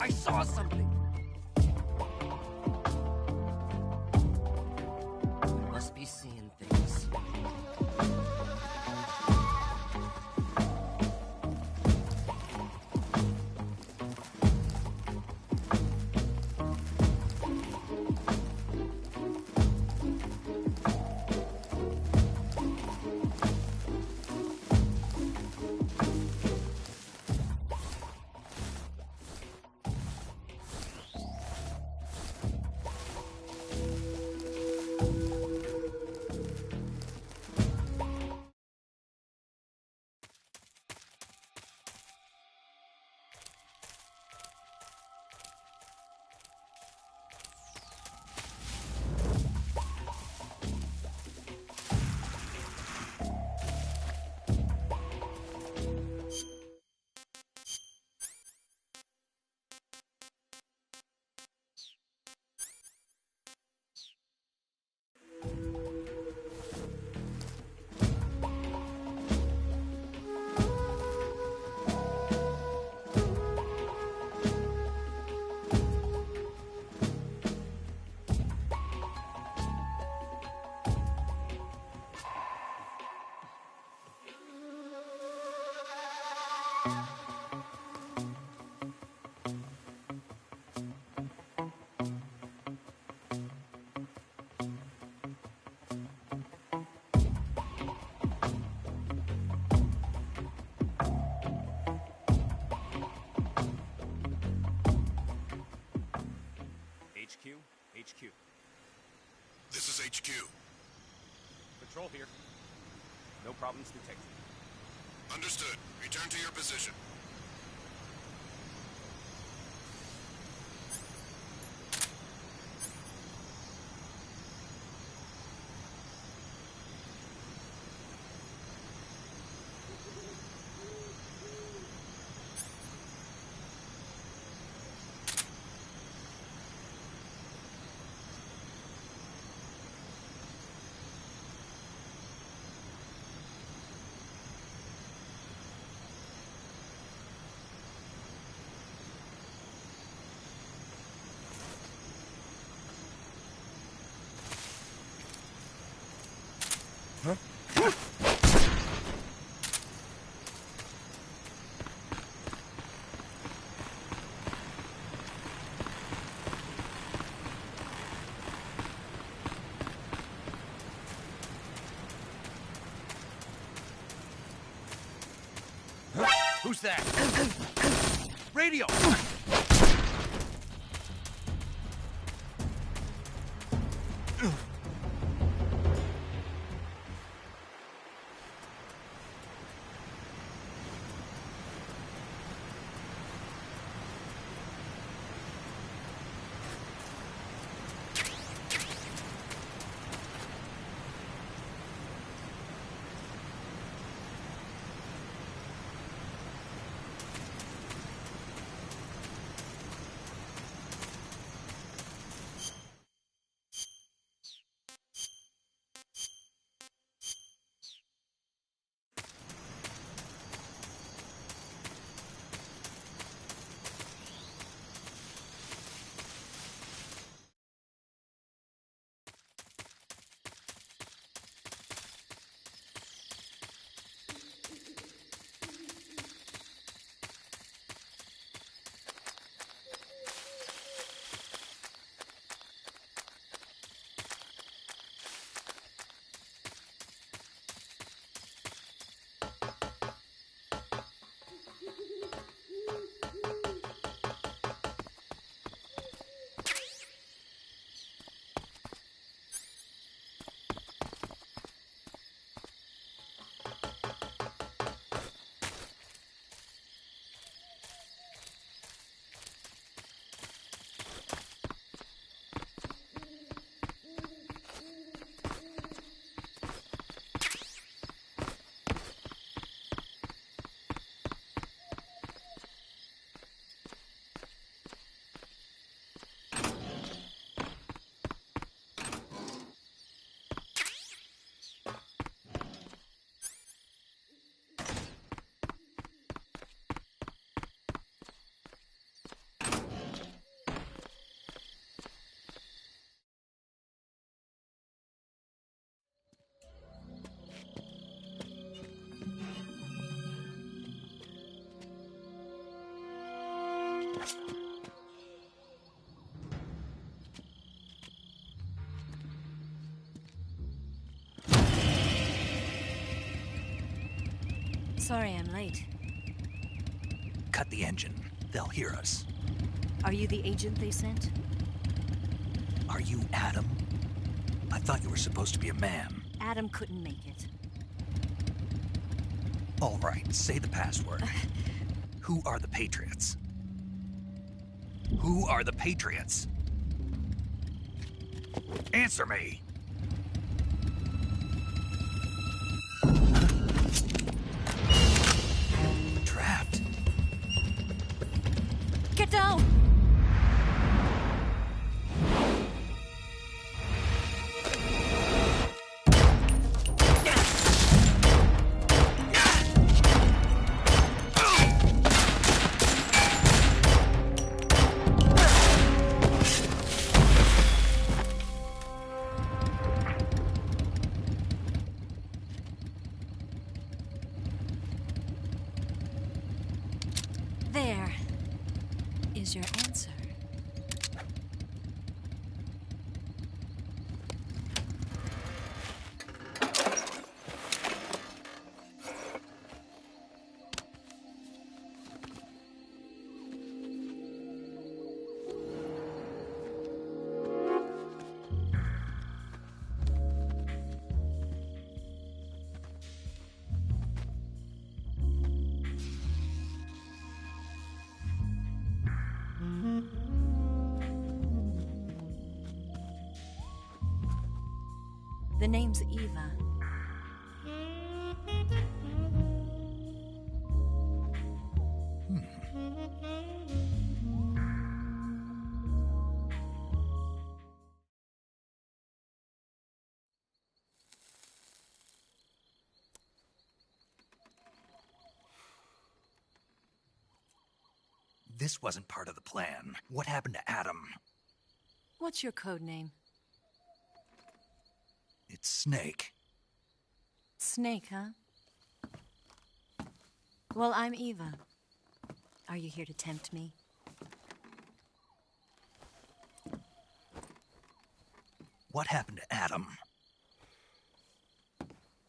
S7: I saw something!
S19: We must be seeing things.
S17: HQ.
S18: This is HQ.
S17: Patrol here. No problems detected.
S18: Understood. Return to your position.
S16: Huh?
S7: Who's that? Radio!
S20: Sorry I'm late.
S1: Cut the engine. They'll hear us.
S20: Are you the agent they sent?
S1: Are you Adam? I thought you were supposed to be a man.
S20: Adam couldn't make it.
S1: All right, say the password. Who are the Patriots? Who are the Patriots? Answer me! Trapped.
S20: Get down! There is your answer. The name's Eva.
S1: This wasn't part of the plan. What happened to Adam?
S20: What's your code name?
S1: It's Snake.
S20: Snake, huh? Well, I'm Eva. Are you here to tempt me?
S1: What happened to Adam?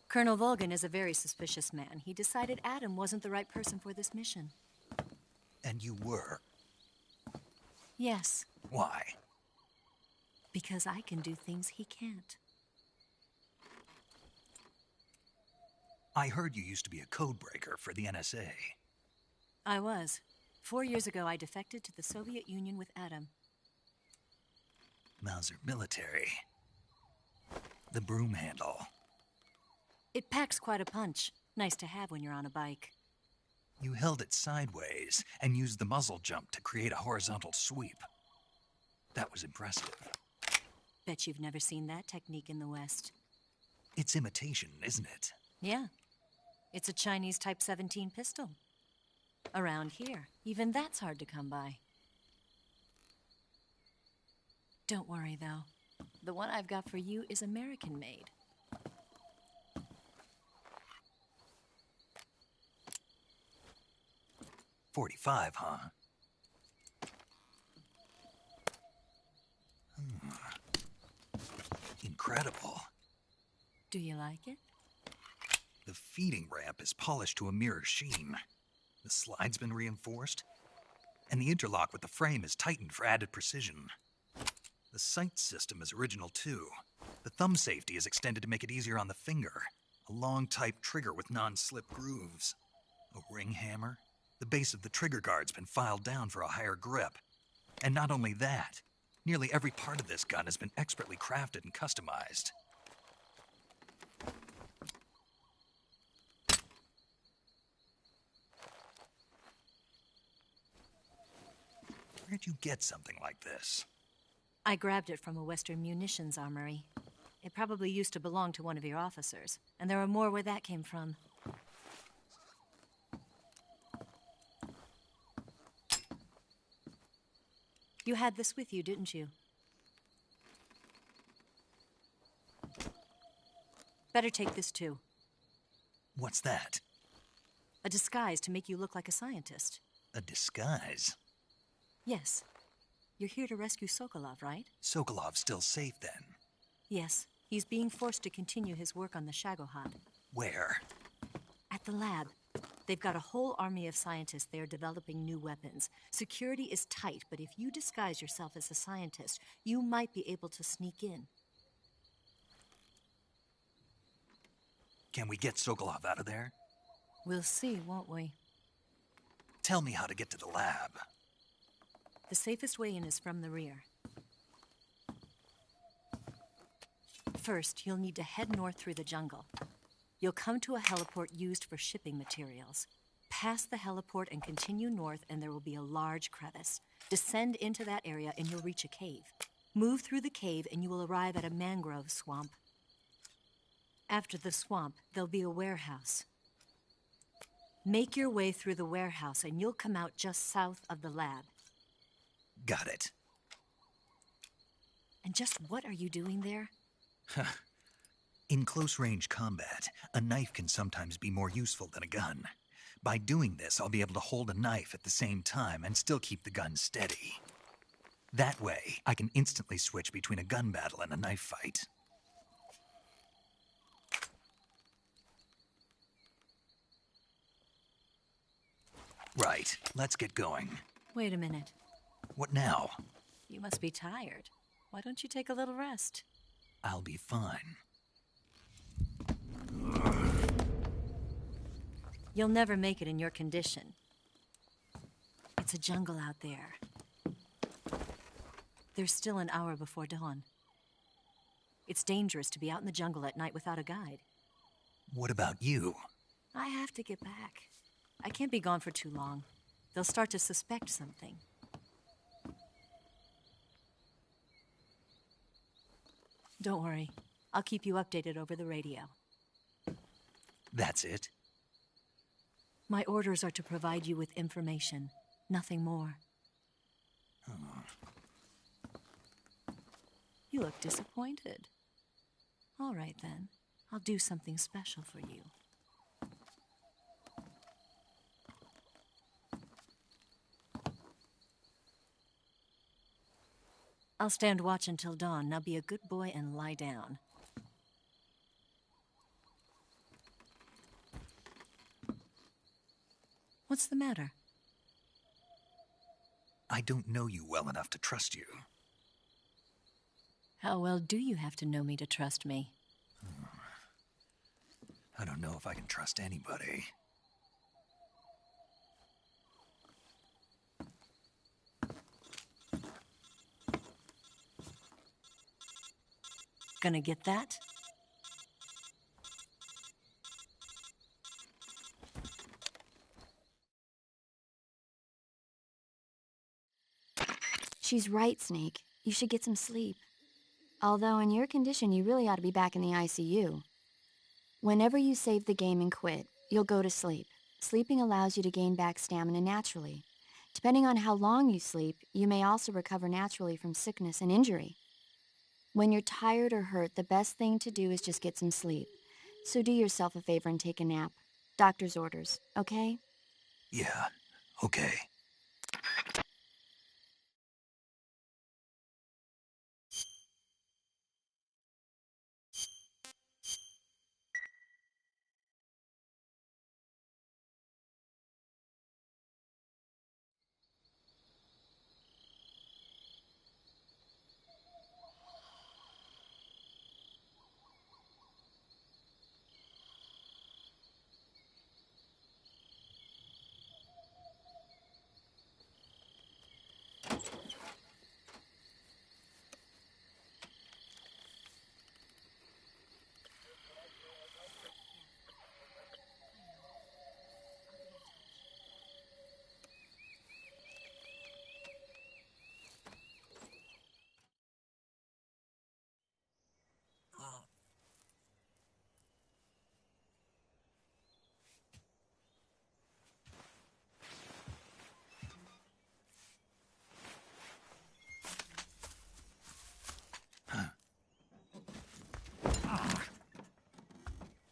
S20: Colonel Volgan is a very suspicious man. He decided Adam wasn't the right person for this mission.
S1: And you were?
S20: Yes.
S1: Why?
S20: Because I can do things he can't.
S1: I heard you used to be a codebreaker for the NSA.
S20: I was. 4 years ago, I defected to the Soviet Union with Adam.
S1: Mauser military. The broom handle.
S20: It packs quite a punch. Nice to have when you're on a bike.
S1: You held it sideways and used the muzzle jump to create a horizontal sweep. That was impressive.
S20: Bet you've never seen that technique in the West.
S1: It's imitation, isn't it?
S20: Yeah. It's a Chinese Type 17 pistol. Around here, even that's hard to come by. Don't worry, though. The one I've got for you is American-made.
S1: .45, huh? Incredible.
S20: Do you like it?
S1: The feeding ramp is polished to a mirror sheen. The slide's been reinforced, and the interlock with the frame is tightened for added precision. The sight system is original too. The thumb safety is extended to make it easier on the finger. A long type trigger with non-slip grooves. A ring hammer. The base of the trigger guard's been filed down for a higher grip. And not only that, nearly every part of this gun has been expertly crafted and customized. Where'd you get something like this?
S20: I grabbed it from a Western munitions armory. It probably used to belong to one of your officers, and there are more where that came from. You had this with you, didn't you? Better take this too.
S1: What's that?
S20: A disguise to make you look like a scientist.
S1: A disguise?
S20: Yes. You're here to rescue Sokolov, right?
S1: Sokolov's still safe then.
S20: Yes. He's being forced to continue his work on the Shagohod.
S1: Where?
S20: At the lab. They've got a whole army of scientists there developing new weapons. Security is tight, but if you disguise yourself as a scientist, you might be able to sneak in.
S1: Can we get Sokolov out of there?
S20: We'll see, won't we?
S1: Tell me how to get to the lab.
S20: The safest way in is from the rear. First, you'll need to head north through the jungle. You'll come to a heliport used for shipping materials. Pass the heliport and continue north, and there will be a large crevice. Descend into that area, and you'll reach a cave. Move through the cave, and you will arrive at a mangrove swamp. After the swamp, there'll be a warehouse. Make your way through the warehouse, and you'll come out just south of the lab.
S1: Got it.
S20: And just what are you doing there?
S1: In close-range combat, a knife can sometimes be more useful than a gun. By doing this, I'll be able to hold a knife at the same time and still keep the gun steady. That way, I can instantly switch between a gun battle and a knife fight. Right, let's get going.
S20: Wait a minute.
S1: What now?
S20: You must be tired. Why don't you take a little rest?
S1: I'll be fine.
S20: You'll never make it in your condition. It's a jungle out there. There's still an hour before dawn. It's dangerous to be out in the jungle at night without a guide.
S1: What about you?
S20: I have to get back. I can't be gone for too long. They'll start to suspect something. Don't worry. I'll keep you updated over the radio.
S1: That's it?
S20: My orders are to provide you with information, nothing more. You look disappointed. All right, then. I'll do something special for you. I'll stand watch until dawn. Now be a good boy and lie down. What's the matter?
S1: I don't know you well enough to trust you.
S20: How well do you have to know me to trust me?
S1: I don't know if I can trust anybody.
S20: Gonna get that?
S5: She's right, Snake. You should get some sleep. Although in your condition, you really ought to be back in the ICU. Whenever you save the game and quit, you'll go to sleep. Sleeping allows you to gain back stamina naturally. Depending on how long you sleep, you may also recover naturally from sickness and injury. When you're tired or hurt, the best thing to do is just get some sleep. So do yourself a favor and take a nap. Doctor's orders, okay?
S1: Yeah, okay.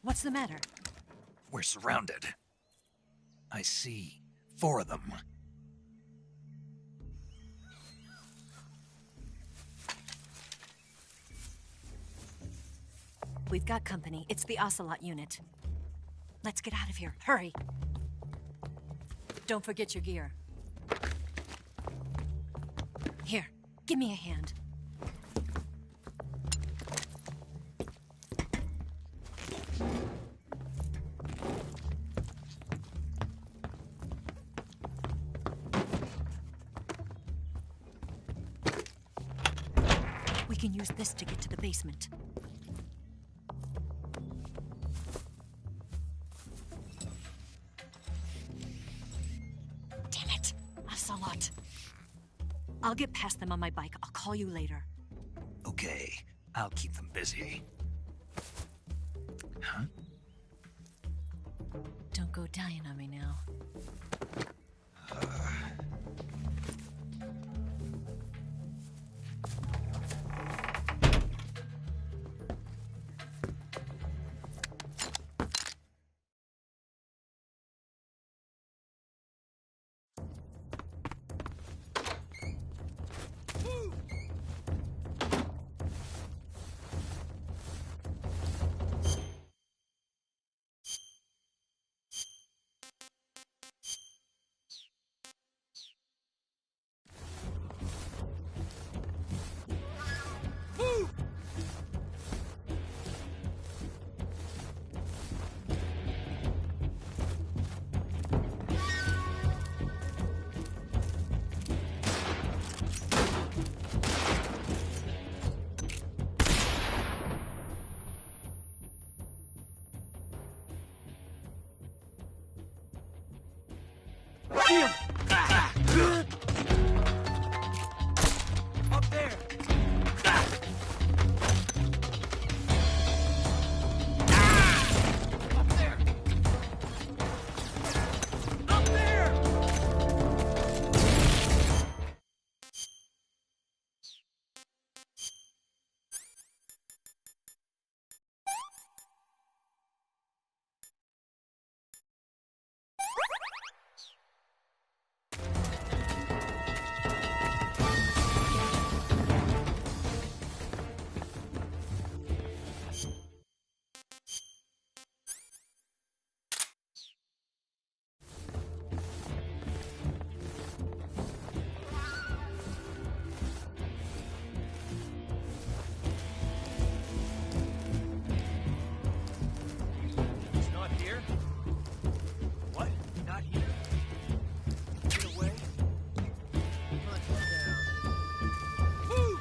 S20: What's the matter?
S1: We're surrounded. I see 4 of them.
S20: We've got company. It's the Ocelot unit. Let's get out of here. Hurry! Don't forget your gear. Here, give me a hand. We can use this to get to the basement. Damn it! Ocelot. I'll get past them on my bike. I'll call you later.
S1: Okay, I'll keep them busy. Huh?
S20: Don't go dying on me now.
S12: Up there! Up there! Up there! It's not here? What? Not here? Get away? Hunt him down. Move!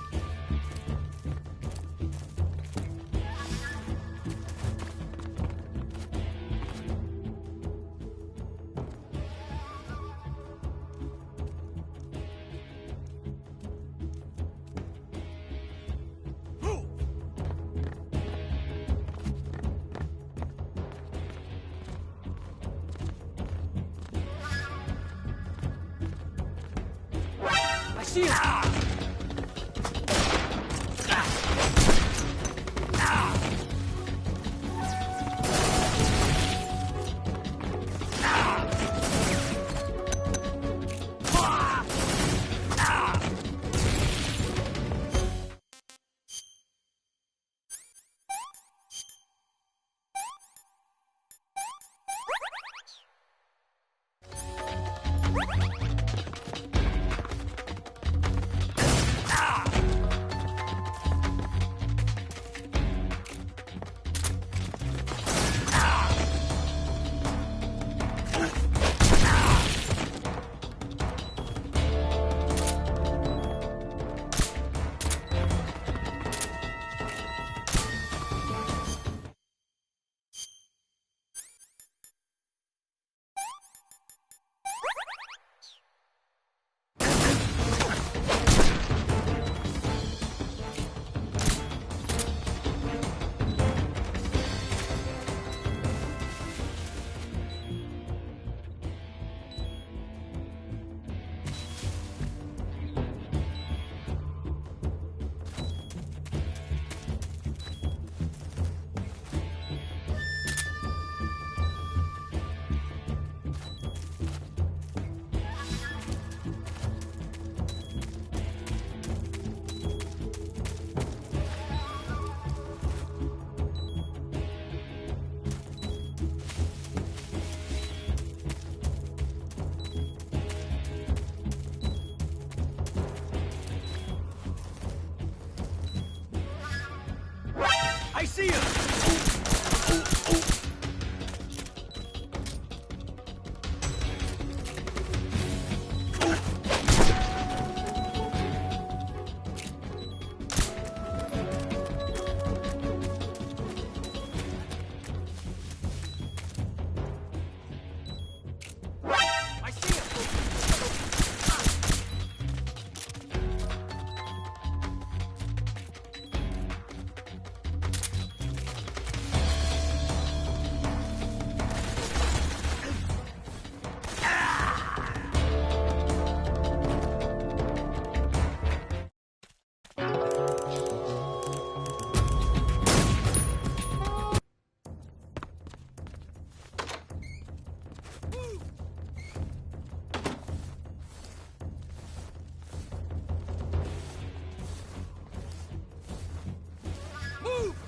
S12: I see him!
S7: see him! I see him! Move!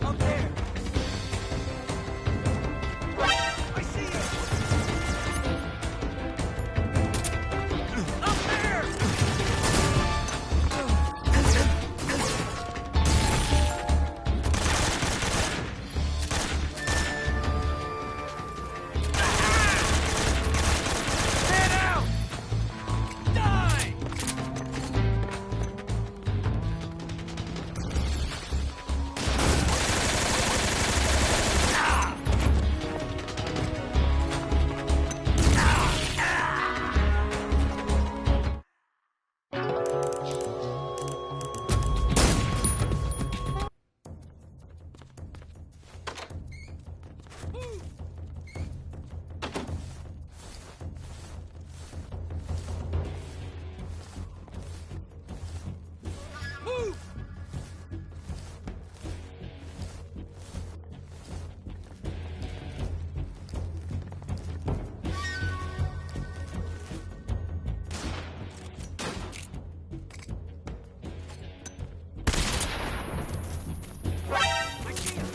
S7: Up there! I see him! Up there! Get out! Die! Move! I see him!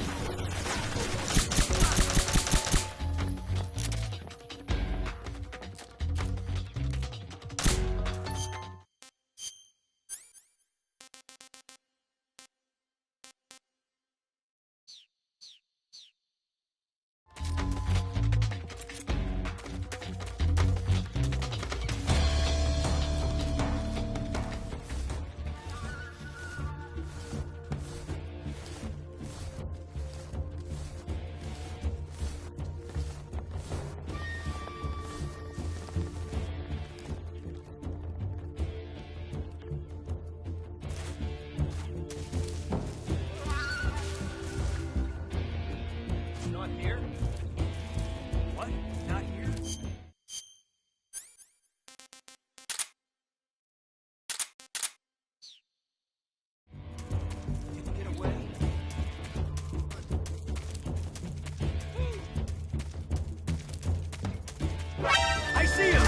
S7: Not here? What? Not here? Did he get away? I see him!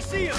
S4: see him!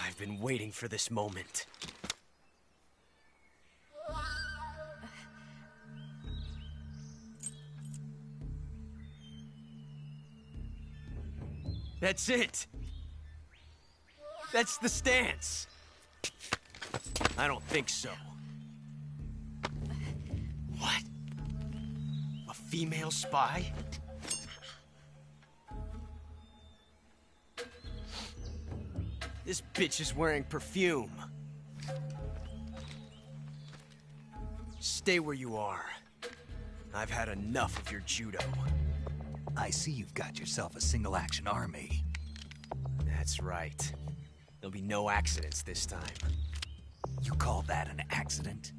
S4: I've been waiting for this moment. That's it. That's the stance. I don't think so. What? A female spy? This bitch is wearing perfume. Stay where you are. I've had enough of your judo.
S1: I see you've got yourself a single-action army.
S4: That's right. There'll be no accidents this time.
S1: You call that an accident?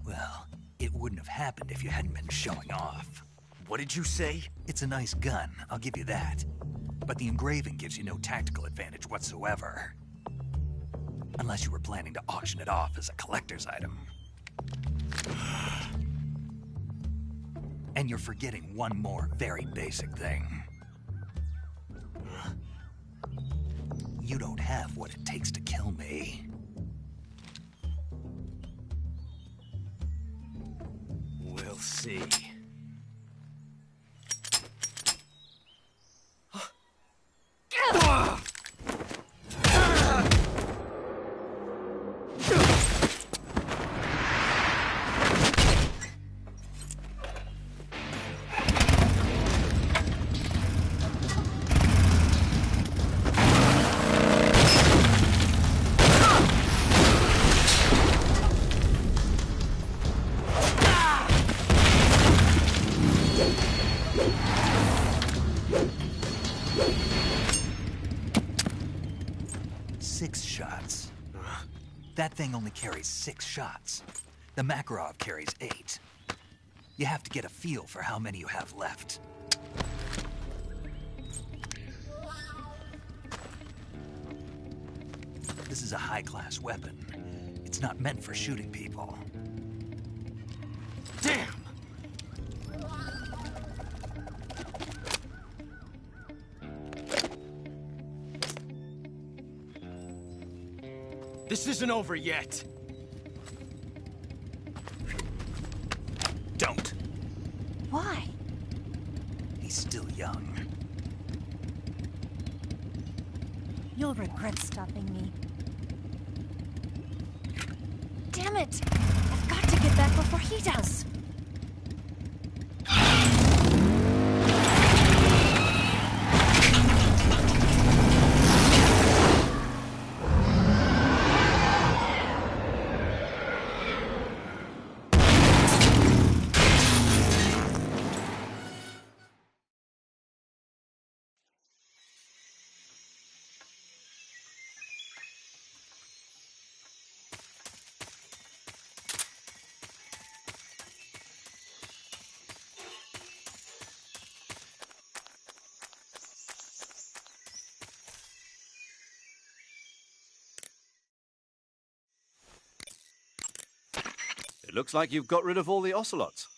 S1: Well, it wouldn't have happened if you hadn't been showing off.
S4: What did you say?
S1: It's a nice gun, I'll give you that. But the engraving gives you no tactical advantage whatsoever. Unless you were planning to auction it off as a collector's item. And you're forgetting one more very basic thing. You don't have what it takes to kill me.
S4: We'll see.
S1: That thing only carries 6 shots. The Makarov carries 8. You have to get a feel for how many you have left. This is a high-class weapon. It's not meant for shooting people.
S4: Damn! This isn't over yet.
S1: Don't.
S20: Why?
S1: He's still young.
S20: You'll regret stopping me. Damn it! I've got to get back before he does.
S3: It looks like you've got rid of all the ocelots.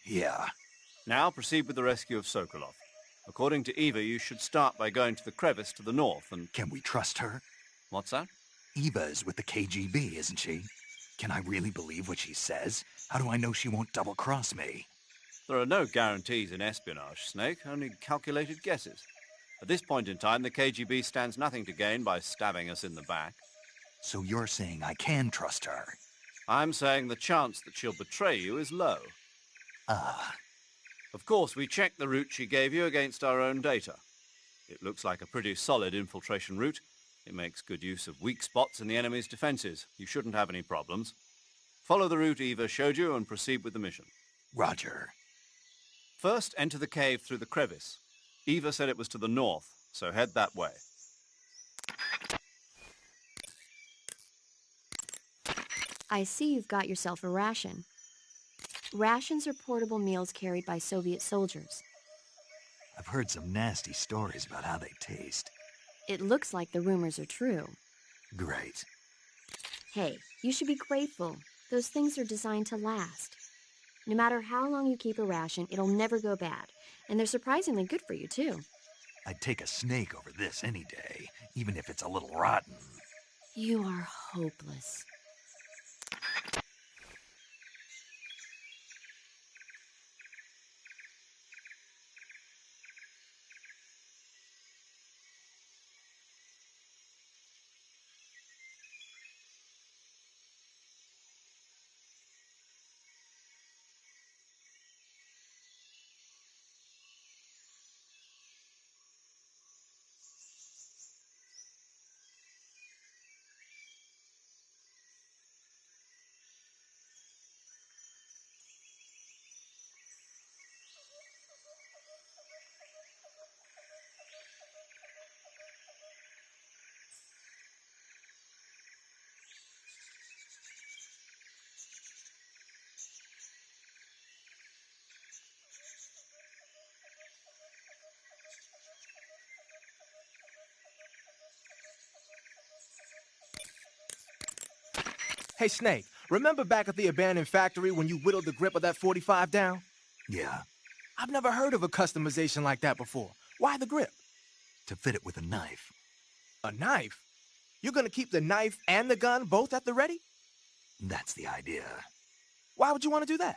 S1: Yeah.
S3: Now proceed with the rescue of Sokolov. According to Eva, you should start by going to the crevice to the north and...
S1: Can we trust her?
S3: What's that?
S1: Eva is with the KGB, isn't she? Can I really believe what she says? How do I know she won't double-cross me?
S3: There are no guarantees in espionage, Snake, only calculated guesses. At this point in time, the KGB stands nothing to gain by stabbing us in the back.
S1: So you're saying I can trust her?
S3: I'm saying the chance that she'll betray you is low.
S1: Ah.
S3: Of course, we checked the route she gave you against our own data. It looks like a pretty solid infiltration route. It makes good use of weak spots in the enemy's defenses. You shouldn't have any problems. Follow the route Eva showed you and proceed with the mission.
S1: Roger.
S3: First, enter the cave through the crevice. Eva said it was to the north, so head that way.
S5: I see you've got yourself a ration. Rations are portable meals carried by Soviet soldiers.
S1: I've heard some nasty stories about how they taste.
S5: It looks like the rumors are true.
S1: Great.
S5: Hey, you should be grateful. Those things are designed to last. No matter how long you keep a ration, it'll never go bad. And they're surprisingly good for you, too.
S1: I'd take a snake over this any day, even if it's a little rotten.
S5: You are hopeless.
S16: Hey, Snake, remember back at the abandoned factory when you whittled the grip of that 45 down?
S1: Yeah.
S16: I've never heard of a customization like that before. Why the grip?
S1: To fit it with a knife.
S16: A knife? You're gonna keep the knife and the gun both at the ready?
S1: That's the idea.
S16: Why would you want to do that?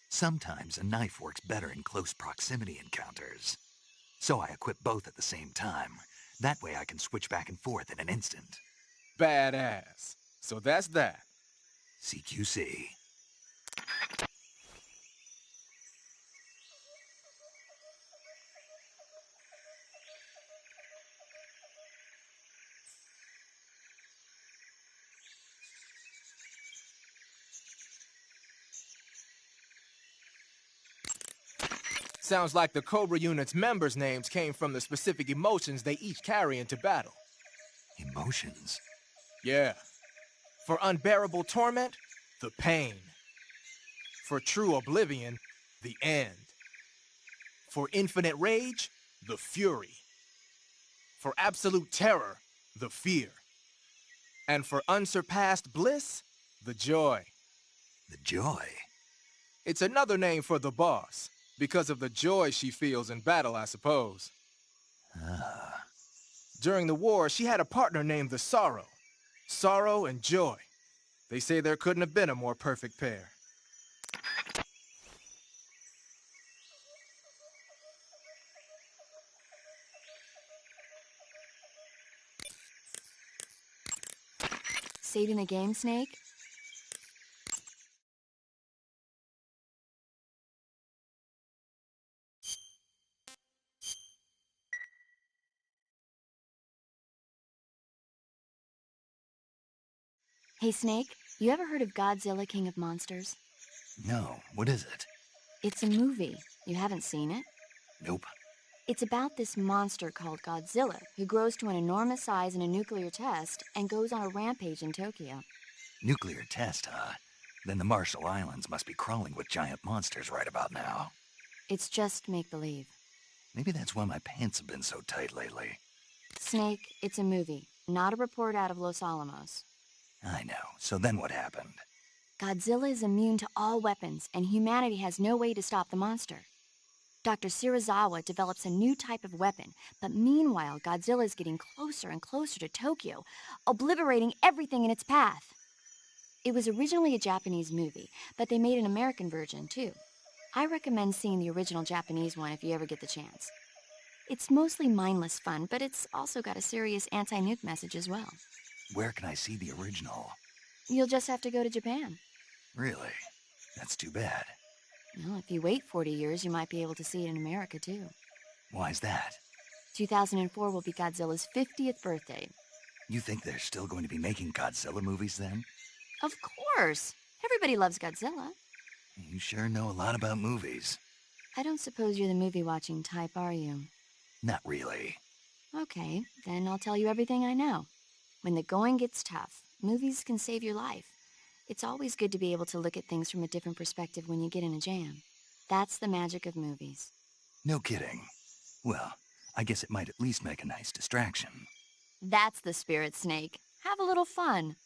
S1: Sometimes a knife works better in close proximity encounters. So I equip both at the same time. That way I can switch back and forth in an instant.
S16: Badass. So that's that.
S1: CQC.
S16: Sounds like the Cobra Unit's members' names came from the specific emotions they each carry into battle.
S1: Emotions?
S16: Yeah. For unbearable torment, the pain. For true oblivion, the end. For infinite rage, the fury. For absolute terror, the fear. And for unsurpassed bliss, the joy.
S1: The joy?
S16: It's another name for the boss, because of the joy she feels in battle, I suppose.
S1: Ah.
S16: During the war, she had a partner named the Sorrow. Sorrow and joy. They say there couldn't have been a more perfect pair.
S5: Saving the game, Snake? Hey, Snake, you ever heard of Godzilla, King of Monsters?
S1: No, what is it?
S5: It's a movie. You haven't seen it?
S1: Nope.
S5: It's about this monster called Godzilla, who grows to an enormous size in a nuclear test and goes on a rampage in Tokyo.
S1: Nuclear test, huh? Then the Marshall Islands must be crawling with giant monsters right about now.
S5: It's just make-believe.
S1: Maybe that's why my pants have been so tight lately.
S5: Snake, it's a movie, not a report out of Los Alamos.
S1: I know. So then what happened?
S5: Godzilla is immune to all weapons, and humanity has no way to stop the monster. Dr. Shirazawa develops a new type of weapon, but meanwhile, Godzilla is getting closer and closer to Tokyo, obliterating everything in its path. It was originally a Japanese movie, but they made an American version, too. I recommend seeing the original Japanese one if you ever get the chance. It's mostly mindless fun, but it's also got a serious anti-nuke message as well.
S1: Where can I see the original?
S5: You'll just have to go to Japan.
S1: Really? That's too bad.
S5: Well, if you wait 40 years, you might be able to see it in America, too.
S1: Why's that?
S5: 2004 will be Godzilla's 50th birthday.
S1: You think they're still going to be making Godzilla movies then?
S5: Of course. Everybody loves Godzilla.
S1: You sure know a lot about movies.
S5: I don't suppose you're the movie-watching type, are you?
S1: Not really.
S5: Okay, then I'll tell you everything I know. When the going gets tough, movies can save your life. It's always good to be able to look at things from a different perspective when you get in a jam. That's the magic of movies.
S1: No kidding. Well, I guess it might at least make a nice distraction.
S5: That's the spirit, Snake. Have a little fun.